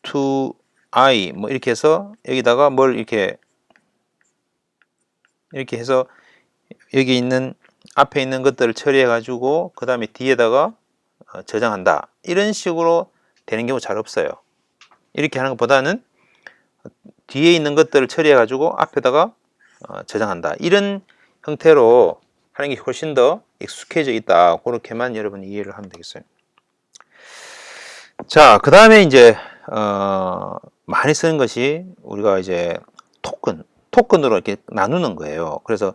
to I 뭐 이렇게 해서 여기다가 뭘 이렇게 해서 여기 있는 앞에 있는 것들을 처리해 가지고 그 다음에 뒤에다가 저장한다 이런 식으로 되는 경우 잘 없어요. 이렇게 하는 것보다는 뒤에 있는 것들을 처리해 가지고 앞에다가 저장한다 이런 형태로 하는 게 훨씬 더 익숙해져 있다. 그렇게만 여러분이 이해를 하면 되겠어요. 자, 그 다음에 이제 많이 쓰는 것이 우리가 이제 토큰으로 이렇게 나누는 거예요. 그래서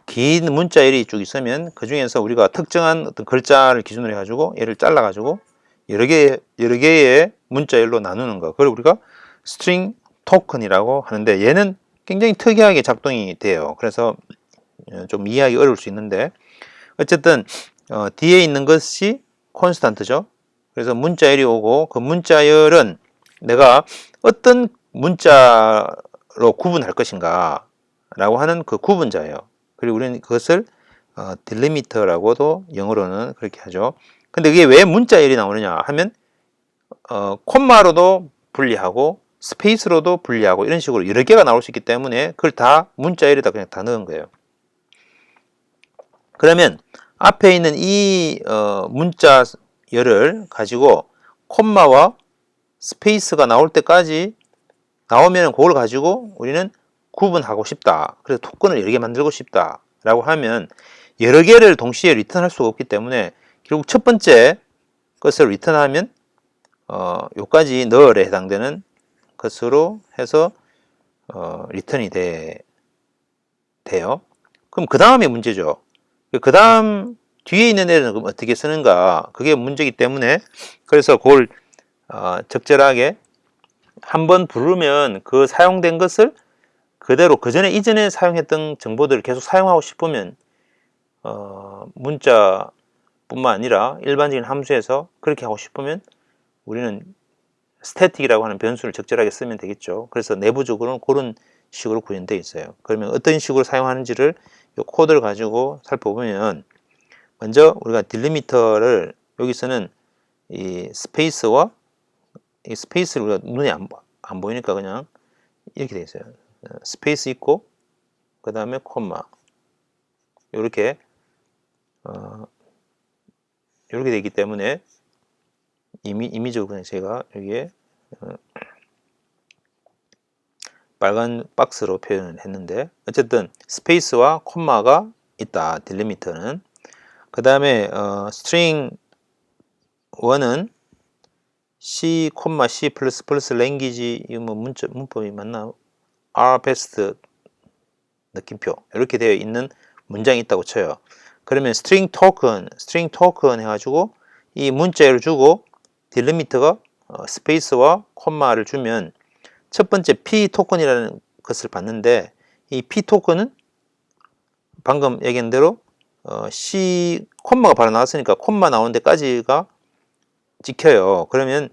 긴 문자열이 쭉 있으면 그 중에서 우리가 특정한 어떤 글자를 기준으로 해가지고 얘를 잘라가지고 여러 개의 문자열로 나누는 거. 그걸 우리가 스트링 토큰이라고 하는데, 얘는 굉장히 특이하게 작동이 돼요. 그래서 좀 이해하기 어려울 수 있는데, 어쨌든 뒤에 있는 것이 콘스탄트죠. 그래서 문자열이 오고 그 문자열은 내가 어떤 문자로 구분할 것인가 라고 하는 그 구분자예요. 그리고 우리는 그것을 딜리미터라고도 영어로는 그렇게 하죠. 근데 이게 왜 문자열이 나오느냐 하면 콤마로도 분리하고 스페이스로도 분리하고 이런 식으로 여러 개가 나올 수 있기 때문에 그걸 다 문자열에다 그냥 다 넣은 거예요. 그러면 앞에 있는 이 문자열을 가지고 콤마와 스페이스가 나올 때까지 나오면 그걸 가지고 우리는 구분하고 싶다. 그래서 토큰을 여러 개 만들고 싶다. 라고 하면 여러 개를 동시에 리턴할 수가 없기 때문에 결국 첫 번째 것을 리턴하면 요까지 null에 해당되는 것으로 해서 리턴이 돼요. 그럼 그 다음에 문제죠. 그 다음 뒤에 있는 애는 그럼 어떻게 쓰는가, 그게 문제이기 때문에 그래서 그걸 적절하게 한번 부르면 그 사용된 것을 그대로 그 전에 이전에 사용했던 정보들을 계속 사용하고 싶으면 문자뿐만 아니라 일반적인 함수에서 그렇게 하고 싶으면 우리는 스태틱이라고 하는 변수를 적절하게 쓰면 되겠죠. 그래서 내부적으로는 그런 식으로 구현되어 있어요. 그러면 어떤 식으로 사용하는지를 이 코드를 가지고 살펴보면, 먼저 우리가 딜리미터를 여기서는 이 스페이스와 이 스페이스를 우리가 눈에 안 보이니까 그냥 이렇게 되어 있어요. 스페이스 있고 그 다음에 콤마 이렇게 이렇게 되기 때문에 이미적으로 그냥 제가 여기에 빨간 박스로 표현을 했는데, 어쨌든 스페이스와 콤마가 있다, 딜리미터는. 그 다음에 스트링 1은 C, C++ 랭귀지, 이거 뭐 문법이 맞나? RBEST 느낌표 이렇게 되어 있는 문장이 있다고 쳐요. 그러면 스트링 토큰 해가지고 이 문자를 주고 딜리미터가 스페이스와 콤마를 주면 첫 번째 P 토큰이라는 것을 받는데, 이 P 토큰은 방금 얘기한 대로 C 콤마가 바로 나왔으니까 콤마 나온 데까지가 찍혀요. 그러면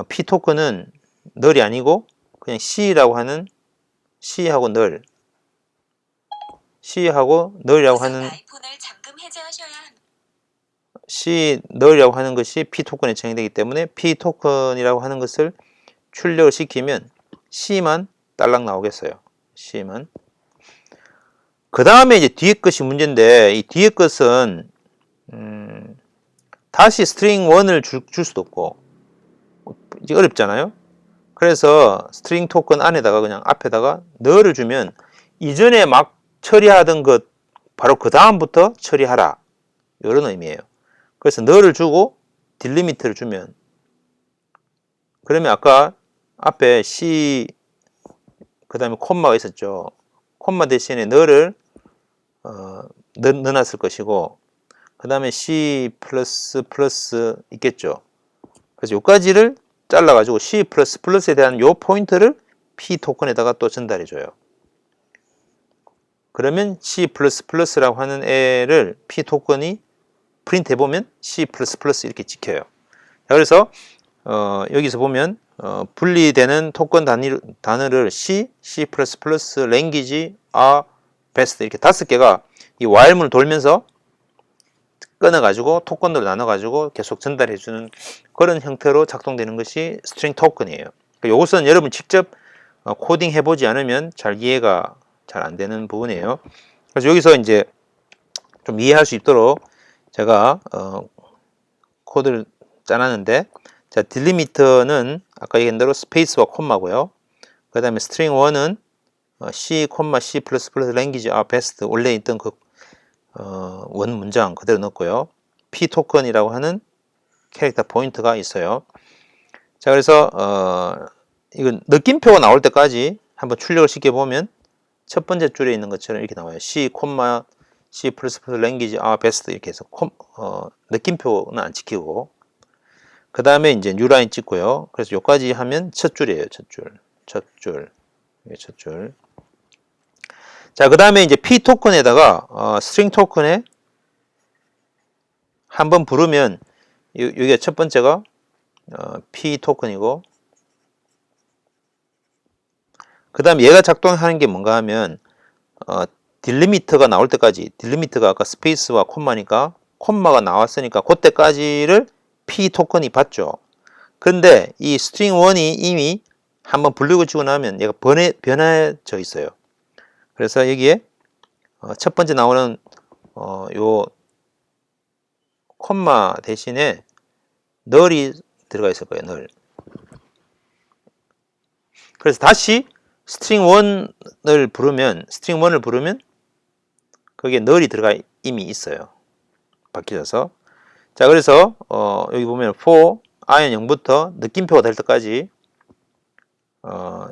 P 토큰은 널이 아니고 그냥 C라고 하는 C하고 널이라고 하는 널이라고 하는 것이 P 토큰에 정의되기 때문에 P 토큰이라고 하는 것을 출력을 시키면 C만 딸랑 나오겠어요. C만. 그 다음에 이제 뒤에 것이 문제인데, 이 뒤에 것은 다시 스트링 1을 줄 수도 없고 이제 어렵잖아요. 그래서 스트링 토큰 안에다가 그냥 앞에다가 널을 주면 이전에 막 처리하던 것 바로 그 다음부터 처리하라, 이런 의미예요. 그래서 널을 주고 딜리미트를 주면, 그러면 아까 앞에 C 그 다음에 콤마가 있었죠. 콤마 대신에 널을 넣어놨을 것이고, 그 다음에 C 플러스 있겠죠. 그래서 요까지를 잘라가지고 C 플러스에 대한 요 포인트를 P 토큰에다가 또 전달해줘요. 그러면 C 플러스라고 하는 애를 P 토큰이 프린트 해보면 C 플러스 이렇게 찍혀요. 자, 그래서 여기서 보면 분리되는 토큰 단어를 C 플러스, 랭귀지, 베스트 이렇게 5개가 이 while문을 돌면서 끊어가지고 토큰으로 나눠가지고 계속 전달해주는 그런 형태로 작동되는 것이 스트링 토큰이에요. 이것은 여러분 직접 코딩 해보지 않으면 잘 이해가 잘 안 되는 부분이에요. 그래서 여기서 이제 좀 이해할 수 있도록 제가 코드를 짜놨는데, 자, 딜리미터는 아까 얘기한 대로 스페이스와 콤마고요. 그 다음에 스트링 1은 C, C 플러스 랭귀지 베스트 원래 있던 그 원 문장 그대로 넣고요. P 토큰이라고 하는 캐릭터 포인트가 있어요. 자, 그래서 이건 느낌표가 나올 때까지 한번 출력을 시켜보면 첫 번째 줄에 있는 것처럼 이렇게 나와요. C 플러스 랭귀지 베스트 이렇게 해서 느낌표는 안 찍히고, 그 다음에 이제 뉴라인 찍고요. 그래서 여기까지 하면 첫 줄이에요. 첫 줄. 자, 그 다음에 이제 P 토큰에다가 스트링 토큰에 한번 부르면 여기가 첫 번째가 P 토큰이고, 그 다음에 얘가 작동하는 게 뭔가 하면 딜리미터가 나올 때까지, 딜리미터가 아까 스페이스와 콤마니까 콤마가 나왔으니까 그때까지를 P 토큰이 받죠. 그런데 이 스트링 1이 이미 한번 불리고 치고 나면 얘가 변해져 있어요. 그래서 여기에 첫 번째 나오는 요 콤마 대신에 널이 들어가 있을 거예요. 널. 그래서 다시 스트링 1을 부르면 거기에 널이 들어가 이미 있어요. 바뀌어서. 자, 그래서 여기 보면 for i는 0부터 느낌표가 될 때까지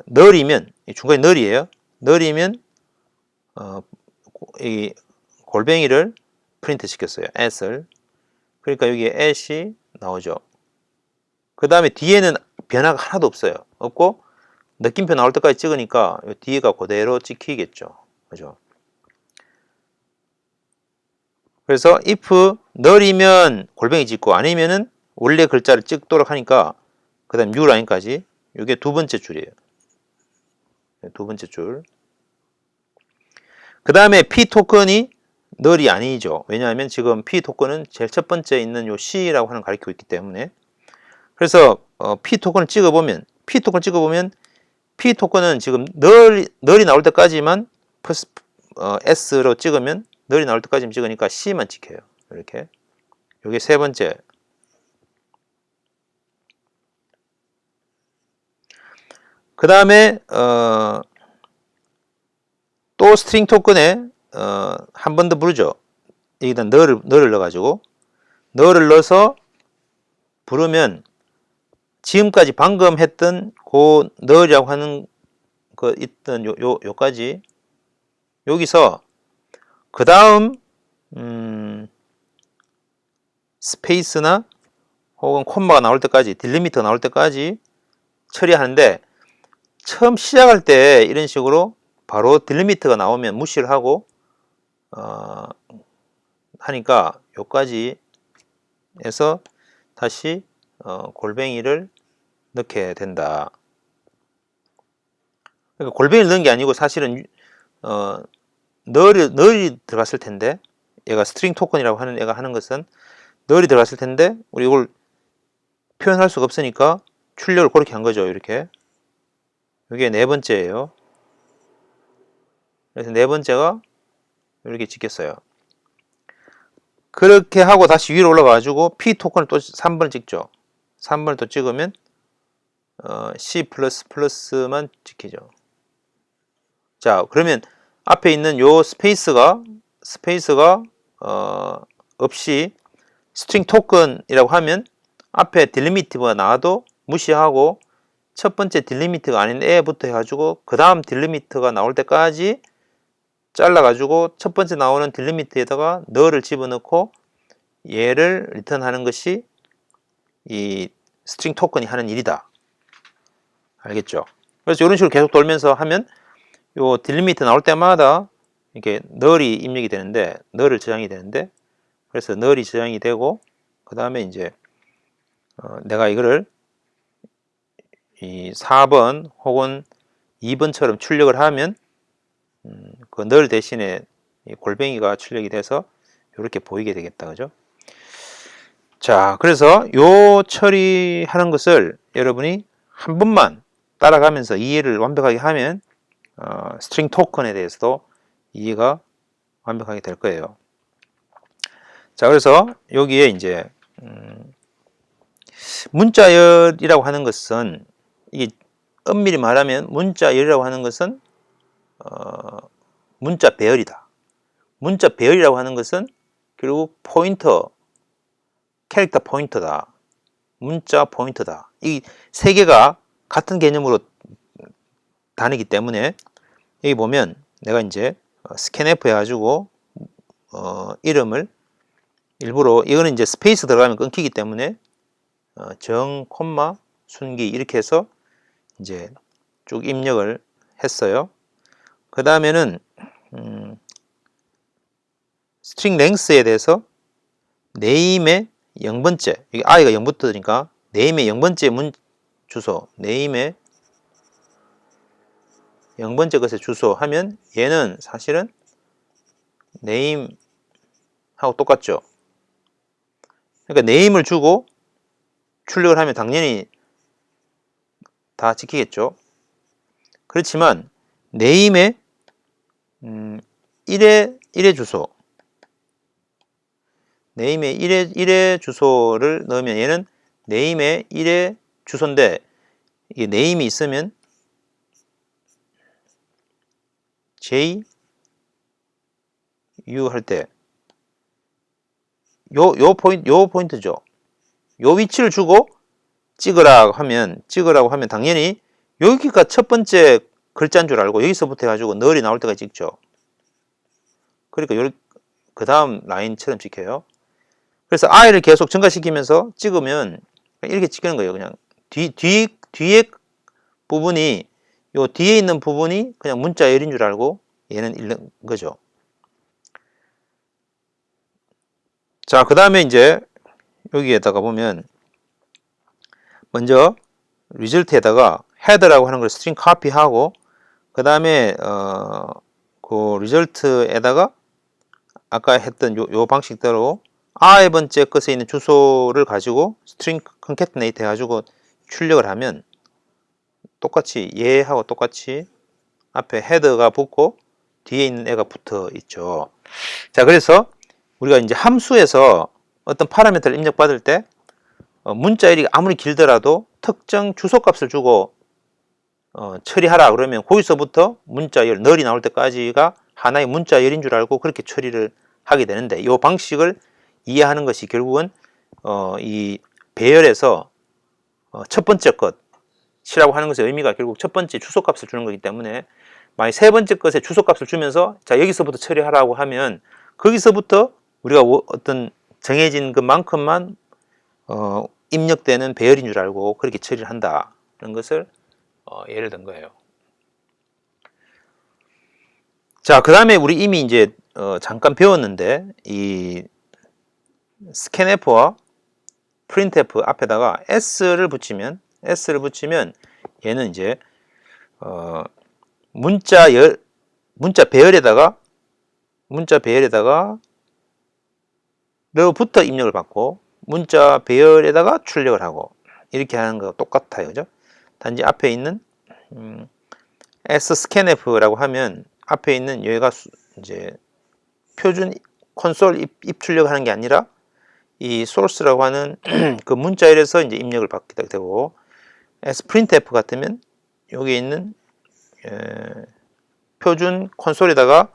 널이면, 중간에 널이에요. 널이면 이 골뱅이를 프린트 시켰어요. at을. 그러니까 여기에 at이 나오죠. 그 다음에 뒤에는 변화가 하나도 없고 느낌표 나올 때까지 찍으니까 뒤에가 그대로 찍히겠죠. 그죠? 그래서 if 널이면 골뱅이 찍고 아니면은 원래 글자를 찍도록 하니까 그 다음 new 라인까지, 이게 두 번째 줄이에요. 두 번째 줄. 그 다음에 P 토큰이 널이 아니죠. 왜냐하면 지금 P 토큰은 제일 첫 번째 있는 요 C라고 하는 걸 가리키고 있기 때문에. 그래서 P 토큰을 찍어보면 P 토큰은 지금 널이 나올 때까지만 S로 찍으면, 널이 나올 때까지만 찍으니까 C만 찍혀요. 이렇게. 요게 세 번째. 그 다음에 또 스트링 토큰에 한 번 더 부르죠. 여기다 널을 넣어가지고 널을 넣어서 부르면 지금까지 방금 했던 그 널이라고 하는 거 있던 요까지, 여기서 그 다음 스페이스나 혹은 콤마가 나올 때까지, 딜리미터가 나올 때까지 처리하는데, 처음 시작할 때 이런 식으로 바로 딜리미터가 나오면 무시를 하고 하니까 요까지 해서 다시 골뱅이를 넣게 된다. 그러니까 골뱅이를 넣은 게 아니고 사실은 널이 들어갔을 텐데, 얘가 스트링 토큰이라고 하는 애가 하는 것은 널이 들어갔을 텐데 우리 이걸 표현할 수가 없으니까 출력을 그렇게 한 거죠. 이렇게 이게 네 번째예요. 그래서 네 번째가 이렇게 찍혔어요. 그렇게 하고 다시 위로 올라가가지고 P 토큰을 또 3번을 찍죠. 3번을 또 찍으면 C++만 찍히죠. 자, 그러면 앞에 있는 요 스페이스가 없이 스트링 토큰이라고 하면 앞에 딜리미트가 나와도 무시하고 첫 번째 딜리미트가 아닌 애부터 해가지고 그 다음 딜리미트가 나올 때까지 잘라가지고 첫 번째 나오는 딜리미트에다가 너를 집어넣고 얘를 리턴하는 것이 이 스트링 토큰이 하는 일이다. 알겠죠? 그래서 이런 식으로 계속 돌면서 하면 요 딜리미트 나올 때마다 이렇게 널이 입력이 되는데 널을 저장이 되는데 그래서 널이 저장이 되고 그 다음에 이제 내가 이거를 이 4번 혹은 2번처럼 출력을 하면 그 널 대신에 이 골뱅이가 출력이 돼서 이렇게 보이게 되겠다. 그죠? 자, 그래서 요 처리하는 것을 여러분이 한 번만 따라가면서 이해를 완벽하게 하면 스트링 토큰에 대해서도 이해가 완벽하게 될 거예요. 자, 그래서 여기에 이제 문자열이라고 하는 것은 이게 엄밀히 말하면 문자열이라고 하는 것은 문자 배열이다. 문자 배열이라고 하는 것은 결국 포인터, 캐릭터 포인터다. 문자 포인터다. 이 세 개가 같은 개념으로 다니기 때문에 여기 보면 내가 이제 스캔F 해가지고 이름을 일부러 이거는 이제 스페이스 들어가면 끊기기 때문에 정, 콤마, 순기 이렇게 해서 이제 쭉 입력을 했어요. 그 다음에는 스트링 랭스에 대해서 네임의 0번째, 이게 i가 0부터니까 네임의 0번째 문 주소, 네임의 0번째 것의 주소 하면 얘는 사실은 네임하고 똑같죠. 그러니까 네임을 주고 출력을 하면 당연히 다 지키겠죠. 그렇지만 네임의 1의 주소, 네임의 1의 주소를 넣으면 얘는 네임의 1의 주소인데 이게 네임이 있으면 J, U 할 때 요 포인트죠. 요 위치를 주고 찍으라고 하면 당연히 여기가 첫 번째 글자인 줄 알고 여기서부터 해가지고 널이 나올 때까지 찍죠. 그러니까 그 다음 라인처럼 찍혀요. 그래서 i를 계속 증가시키면서 찍으면 이렇게 찍히는 거예요. 그냥 뒤에 부분이 요 뒤에 있는 부분이 그냥 문자 열인 줄 알고 얘는 읽는 거죠. 자, 그 다음에 이제 여기에다가 보면 먼저 리절트에다가 헤더라고 하는 걸 스트링 카피하고 그 다음에 그 리절트에다가 아까 했던 요 방식대로 i 번째 것에 있는 주소를 가지고 스트링 컨캐트네이트 해가지고 출력을 하면 똑같이 얘하고 똑같이 앞에 헤더가 붙고 뒤에 있는 애가 붙어 있죠. 자, 그래서 우리가 이제 함수에서 어떤 파라미터를 입력받을 때 문자열이 아무리 길더라도 특정 주소값을 주고 처리하라 그러면 거기서부터 문자열 널이 나올 때까지가 하나의 문자열인 줄 알고 그렇게 처리를 하게 되는데 이 방식을 이해하는 것이 결국은 이 배열에서 첫 번째 것이라고 하는 것의 의미가 결국 첫 번째 주소값을 주는 거기 때문에 만약 세 번째 것에 주소값을 주면서 자 여기서부터 처리하라고 하면 거기서부터 우리가 어떤 정해진 것만큼만 입력되는 배열인 줄 알고 그렇게 처리를 한다는 것을 예를 든 거예요. 자, 그 다음에 우리 이미 이제 잠깐 배웠는데 이 스캔F와 프린트F 앞에다가 S를 붙이면 얘는 이제 문자 배열에다가 로부터 입력을 받고 문자 배열에다가 출력을 하고 이렇게 하는 거 똑같아요. 그죠? 단지 앞에 있는 scanf라고 하면 앞에 있는 여기가 이제 표준 콘솔 입출력 하는 게 아니라 이 source라고 하는 그 문자열에서 이제 입력을 받게 되고, sprintf 같으면 여기 있는 표준 콘솔에다가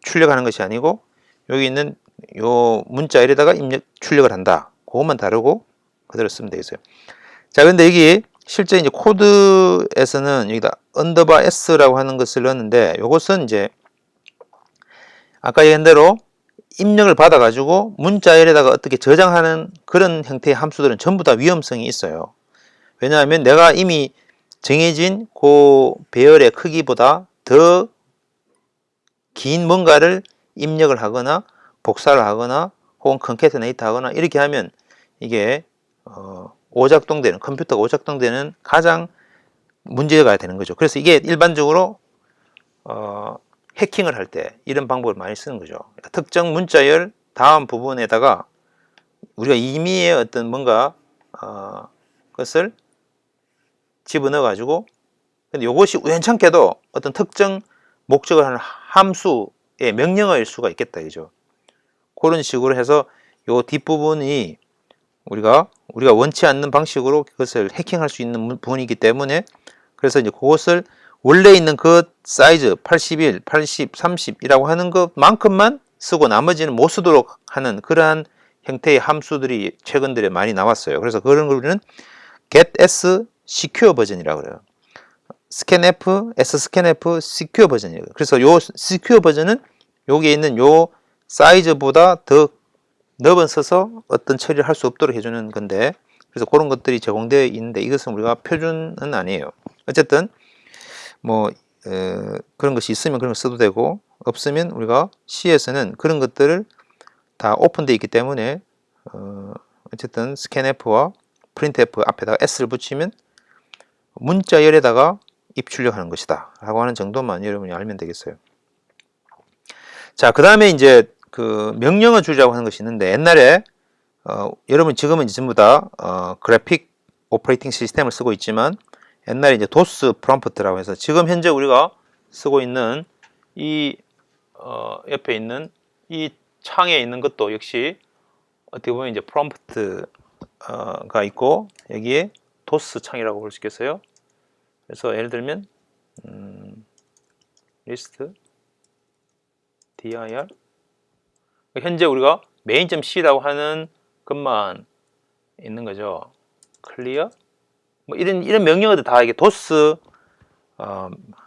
출력하는 것이 아니고 여기 있는 요 문자열에다가 출력을 한다. 그것만 다르고 그대로 쓰면 되겠어요. 자, 근데 여기 실제 이제 코드에서는 여기다 언더바 s라고 하는 것을 넣었는데, 이것은 이제 아까 얘기한 대로 입력을 받아가지고 문자열에다가 어떻게 저장하는 그런 형태의 함수들은 전부 다 위험성이 있어요. 왜냐하면 내가 이미 정해진 그 배열의 크기보다 더 긴 뭔가를 입력을 하거나 복사를 하거나 혹은 컨캐테네이트 하거나 이렇게 하면 이게 오작동되는, 컴퓨터가 오작동되는 가장 문제가 되는 거죠. 그래서 이게 일반적으로 해킹을 할 때 이런 방법을 많이 쓰는 거죠. 그러니까 특정 문자열 다음 부분에다가 우리가 임의의 어떤 뭔가 것을 집어넣어 가지고, 근데 이것이 우연찮게도 어떤 특정 목적을 하는 함수의 명령어일 수가 있겠다, 그죠? 그런 식으로 해서 요 뒷부분이 우리가 원치 않는 방식으로 그것을 해킹할 수 있는 부분이기 때문에, 그래서 이제 그것을 원래 있는 그 사이즈 81, 80, 30이라고 하는 것만큼만 쓰고 나머지는 못 쓰도록 하는 그러한 형태의 함수들이 최근 들에 많이 나왔어요. 그래서 그런 걸 우리는 getS secure 버전이라고 그래요. scanf, sscanf secure 버전이에요. 그래서 요 secure 버전은 여기에 있는 요 사이즈보다 더 넓은 써서 어떤 처리를 할 수 없도록 해주는 건데, 그래서 그런 것들이 제공되어 있는데 이것은 우리가 표준은 아니에요. 어쨌든 뭐 그런 것이 있으면 그런 걸 써도 되고, 없으면 우리가 C에서는 그런 것들을 다 오픈되어 있기 때문에 어쨌든 scanf와 printf 앞에다가 s를 붙이면 문자열에다가 입출력하는 것이다 라고 하는 정도만 여러분이 알면 되겠어요. 자, 그 다음에 이제 그 명령어 줄이라고 하는 것이 있는데, 옛날에 여러분 지금은 이제 전부 다 그래픽 오퍼레이팅 시스템을 쓰고 있지만, 옛날에 이제 도스 프롬프트라고 해서 지금 현재 우리가 쓰고 있는 이 옆에 있는 이 창에 있는 것도 역시 어떻게 보면 이제 프롬프트가 있고 여기에 도스 창이라고 볼 수 있겠어요. 그래서 예를 들면 리스트 dir 현재 우리가 main.c라고 하는 것만 있는 거죠. 클리어 뭐 이런 명령어들 다 이게 도스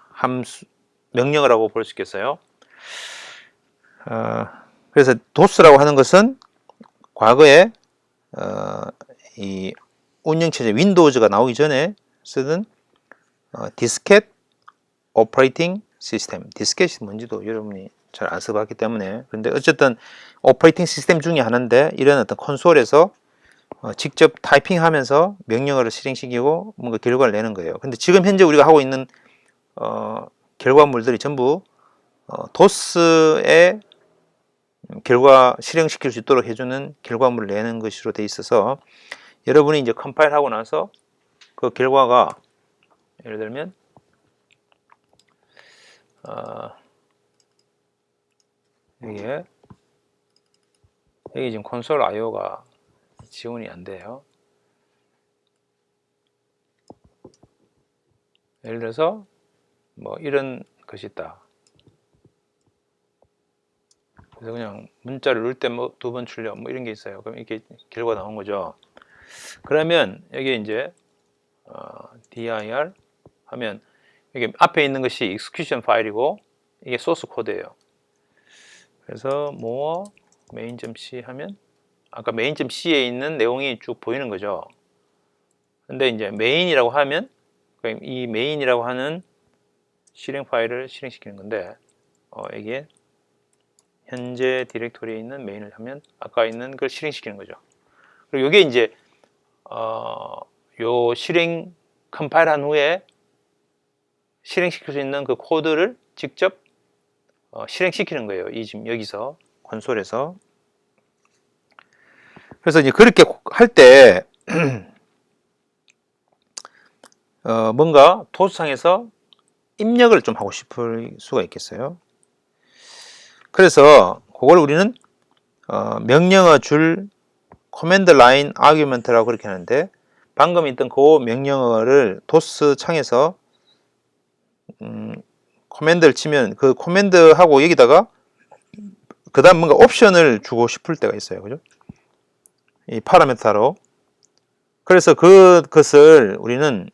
함수 명령어라고 볼 수 있겠어요. 그래서 도스라고 하는 것은 과거에 이 운영체제 윈도우즈가 나오기 전에 쓰던 디스켓 오퍼레이팅 시스템, 디스켓이 뭔지도 여러분이 잘 안 써봤기 때문에, 그런데 어쨌든 오퍼레이팅 시스템 중에 하나인데, 이런 어떤 콘솔에서 직접 타이핑하면서 명령어를 실행시키고 뭔가 결과를 내는 거예요. 근데 지금 현재 우리가 하고 있는 결과물들이 전부 도스의 결과 실행시킬 수 있도록 해주는 결과물을 내는 것으로 되어 있어서, 여러분이 이제 컴파일하고 나서 그 결과가 예를 들면 여기 지금 콘솔 IO가 지원이 안 돼요. 예를 들어서 뭐 이런 것이 있다. 그래서 그냥 문자를 넣을 때 뭐 2번 출력 뭐 이런 게 있어요. 그럼 이렇게 결과 나온 거죠. 그러면 여기 이제 dir 하면 여기 앞에 있는 것이 execution 파일이고 이게 소스 코드예요. 그래서 more main.c 하면 아까 main.c에 있는 내용이 쭉 보이는 거죠. 근데 이제 main이라고 하면 이 main이라고 하는 실행 파일을 실행시키는 건데, 이게 현재 디렉토리에 있는 main을 하면 아까 있는 걸 실행시키는 거죠. 그리고 이게 이제 요 실행 컴파일한 후에 실행시킬 수 있는 그 코드를 직접 실행시키는 거예요. 이 지금 여기서 콘솔에서. 그래서 이제 그렇게 할 때 뭔가 도스창에서 입력을 좀 하고 싶을 수가 있겠어요. 그래서 그걸 우리는 명령어 줄 command line argument라고 그렇게 하는데, 방금 있던 그 명령어를 도스 창에서 코맨드를 치면 그 코맨드하고 여기다가 그 다음 뭔가 옵션을 주고 싶을 때가 있어요. 그죠? 이 파라메타로. 그래서 그것을 우리는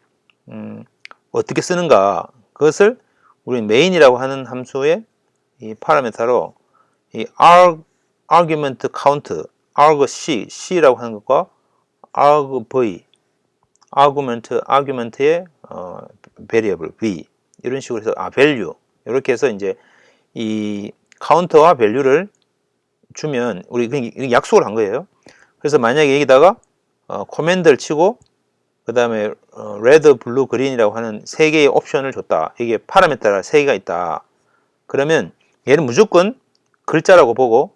어떻게 쓰는가, 그것을 우리 메인이라고 하는 함수의 이 파라메타로 이 argument count, argc,c라고 하는 것과 argv, argument의 variable v, 이런 식으로 해서 value, 이렇게 해서 이제 이 카운터와 밸류를 주면 우리 약속을 한 거예요. 그래서 만약에 여기다가 코맨드를 치고 그 다음에 레드, 블루, 그린이라고 하는 세 개의 옵션을 줬다. 이게 파라미터가 세 개가 있다. 그러면 얘는 무조건 글자라고 보고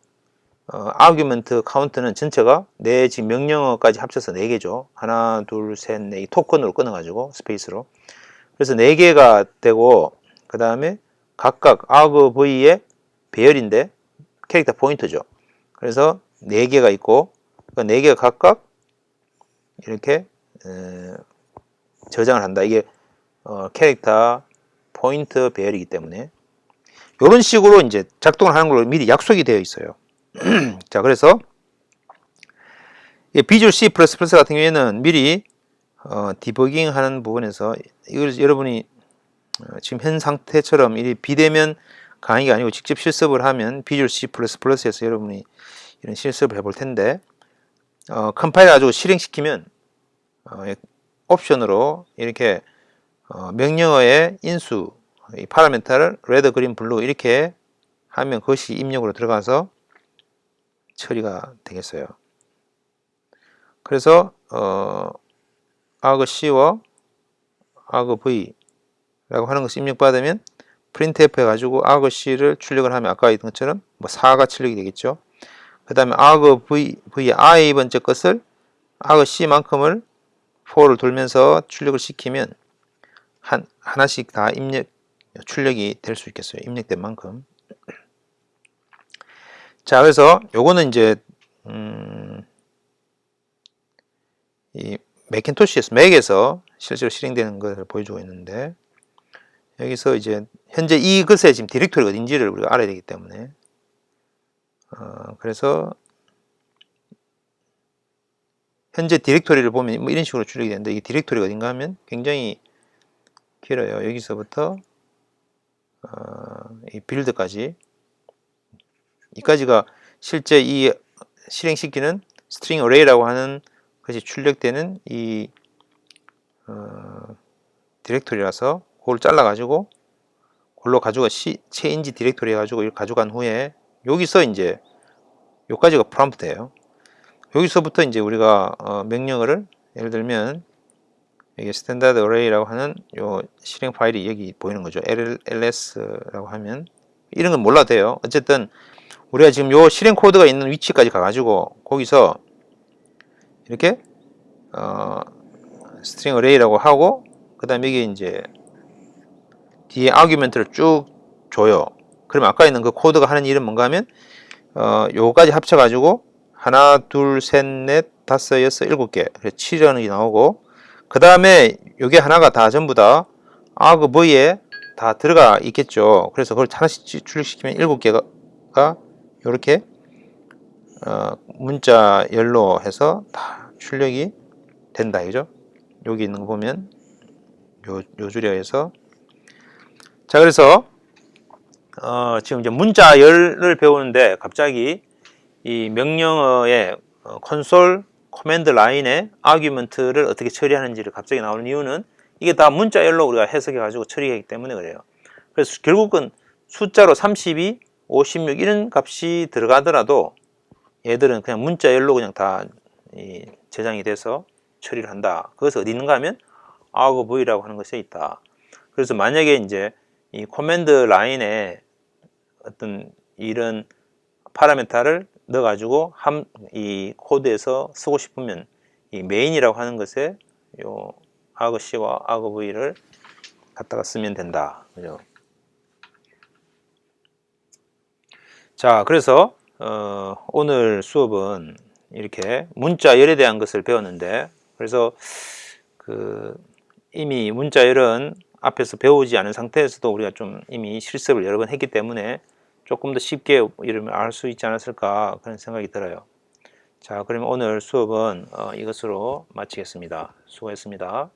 아규먼트 카운트는 전체가 내 지금 명령어까지 합쳐서 4개죠. 하나, 둘, 셋, 넷, 이 토큰으로 끊어가지고 스페이스로. 그래서 4개가 되고 그 다음에 각각 argv의 배열인데 캐릭터 포인트죠. 그래서 4개가 있고 그 4개가 각각 이렇게 저장을 한다. 이게 캐릭터 포인트 배열이기 때문에 이런 식으로 이제 작동을 하는 걸로 미리 약속이 되어 있어요. 자, 그래서 비주얼 C++ 같은 경우에는 미리 디버깅 하는 부분에서 이걸 여러분이 지금 현 상태처럼 이 비대면 강의가 아니고 직접 실습을 하면 비주얼 C++에서 여러분이 이런 실습을 해볼 텐데, 컴파일을 가지고 실행시키면 옵션으로 이렇게 명령어의 인수, 이 파라메터를 레드, 그린, 블루 이렇게 하면 그것이 입력으로 들어가서 처리가 되겠어요. 그래서 argc와 argv라고 하는 것이 입력받으면 printf 해가지고 argc를 출력을 하면 아까 했던 것처럼 뭐 4가 출력이 되겠죠. 그 다음에 argv의 I 번째 것을 argc만큼을 for를 돌면서 출력을 시키면 하나씩 다 출력이 될 수 있겠어요. 입력된 만큼. 자, 그래서 요거는 이제 이 매cin토시에서, 맥에서 실제로 실행되는 것을 보여주고 있는데, 여기서 이제 현재 이것의 지금 디렉토리가 어딘지를 우리가 알아야 되기 때문에 그래서 현재 디렉토리를 보면 뭐 이런 식으로 출력이 되는데, 이 디렉토리가 어딘가 하면 굉장히 길어요. 여기서부터 이 빌드까지, 이까지가 실제 이 실행시키는 스트링 어레이라고 하는 것이 출력되는 이 디렉토리라서 그걸 잘라가지고 그걸로 가져가 체인지 디렉토리 해가지고 이걸 가져간 후에 여기서 이제 여기까지가 프롬프트예요. 여기서부터 이제 우리가 명령어를 예를 들면 이게 스탠다드 어레이라고 하는 요 실행 파일이 여기 보이는 거죠. LLS라고 하면 이런 건 몰라도 돼요. 어쨌든 우리가 지금 요 실행 코드가 있는 위치까지 가가지고 거기서 이렇게 스트링 어레이라고 하고 그 다음에 여기 이제 뒤에 아규멘트를 쭉 줘요. 그러면 아까 있는 그 코드가 하는 일은 뭔가 하면 요거까지 합쳐가지고 하나, 둘, 셋, 넷, 다섯, 여섯, 일곱 개, 7이라는 게 나오고 그 다음에 요게 하나가 다 전부 다 argv에 다 들어가 있겠죠. 그래서 그걸 하나씩 출력시키면 7개가 요렇게 문자 열로 해서 다 출력이 된다. 그죠? 여기 있는 거 보면 요 줄여서, 자, 그래서 지금 이제 문자 열을 배우는데 갑자기 이 명령어의 콘솔 코맨드 라인의 아규먼트를 어떻게 처리하는지를 갑자기 나오는 이유는 이게 다 문자 열로 우리가 해석해 가지고 처리하기 때문에 그래요. 그래서 결국은 숫자로 32, 56 이런 값이 들어가더라도 얘들은 그냥 문자 열로 그냥 다 저장이 돼서 처리를 한다. 그것이 어디 있는가 하면 argv라고 하는 것에 있다. 그래서 만약에 이제 이 코맨드 라인에 어떤 이런 파라메타를 넣어가지고 이 코드에서 쓰고 싶으면 이 메인이라고 하는 것에 요 argc와 argv를 갖다가 쓰면 된다. 그죠? 자, 그래서 오늘 수업은 이렇게 문자열에 대한 것을 배웠는데, 그래서 그 이미 문자열은 앞에서 배우지 않은 상태에서도 우리가 좀 이미 실습을 여러 번 했기 때문에 조금 더 쉽게 이름을 알 수 있지 않았을까 그런 생각이 들어요. 자, 그러면 오늘 수업은 이것으로 마치겠습니다. 수고했습니다.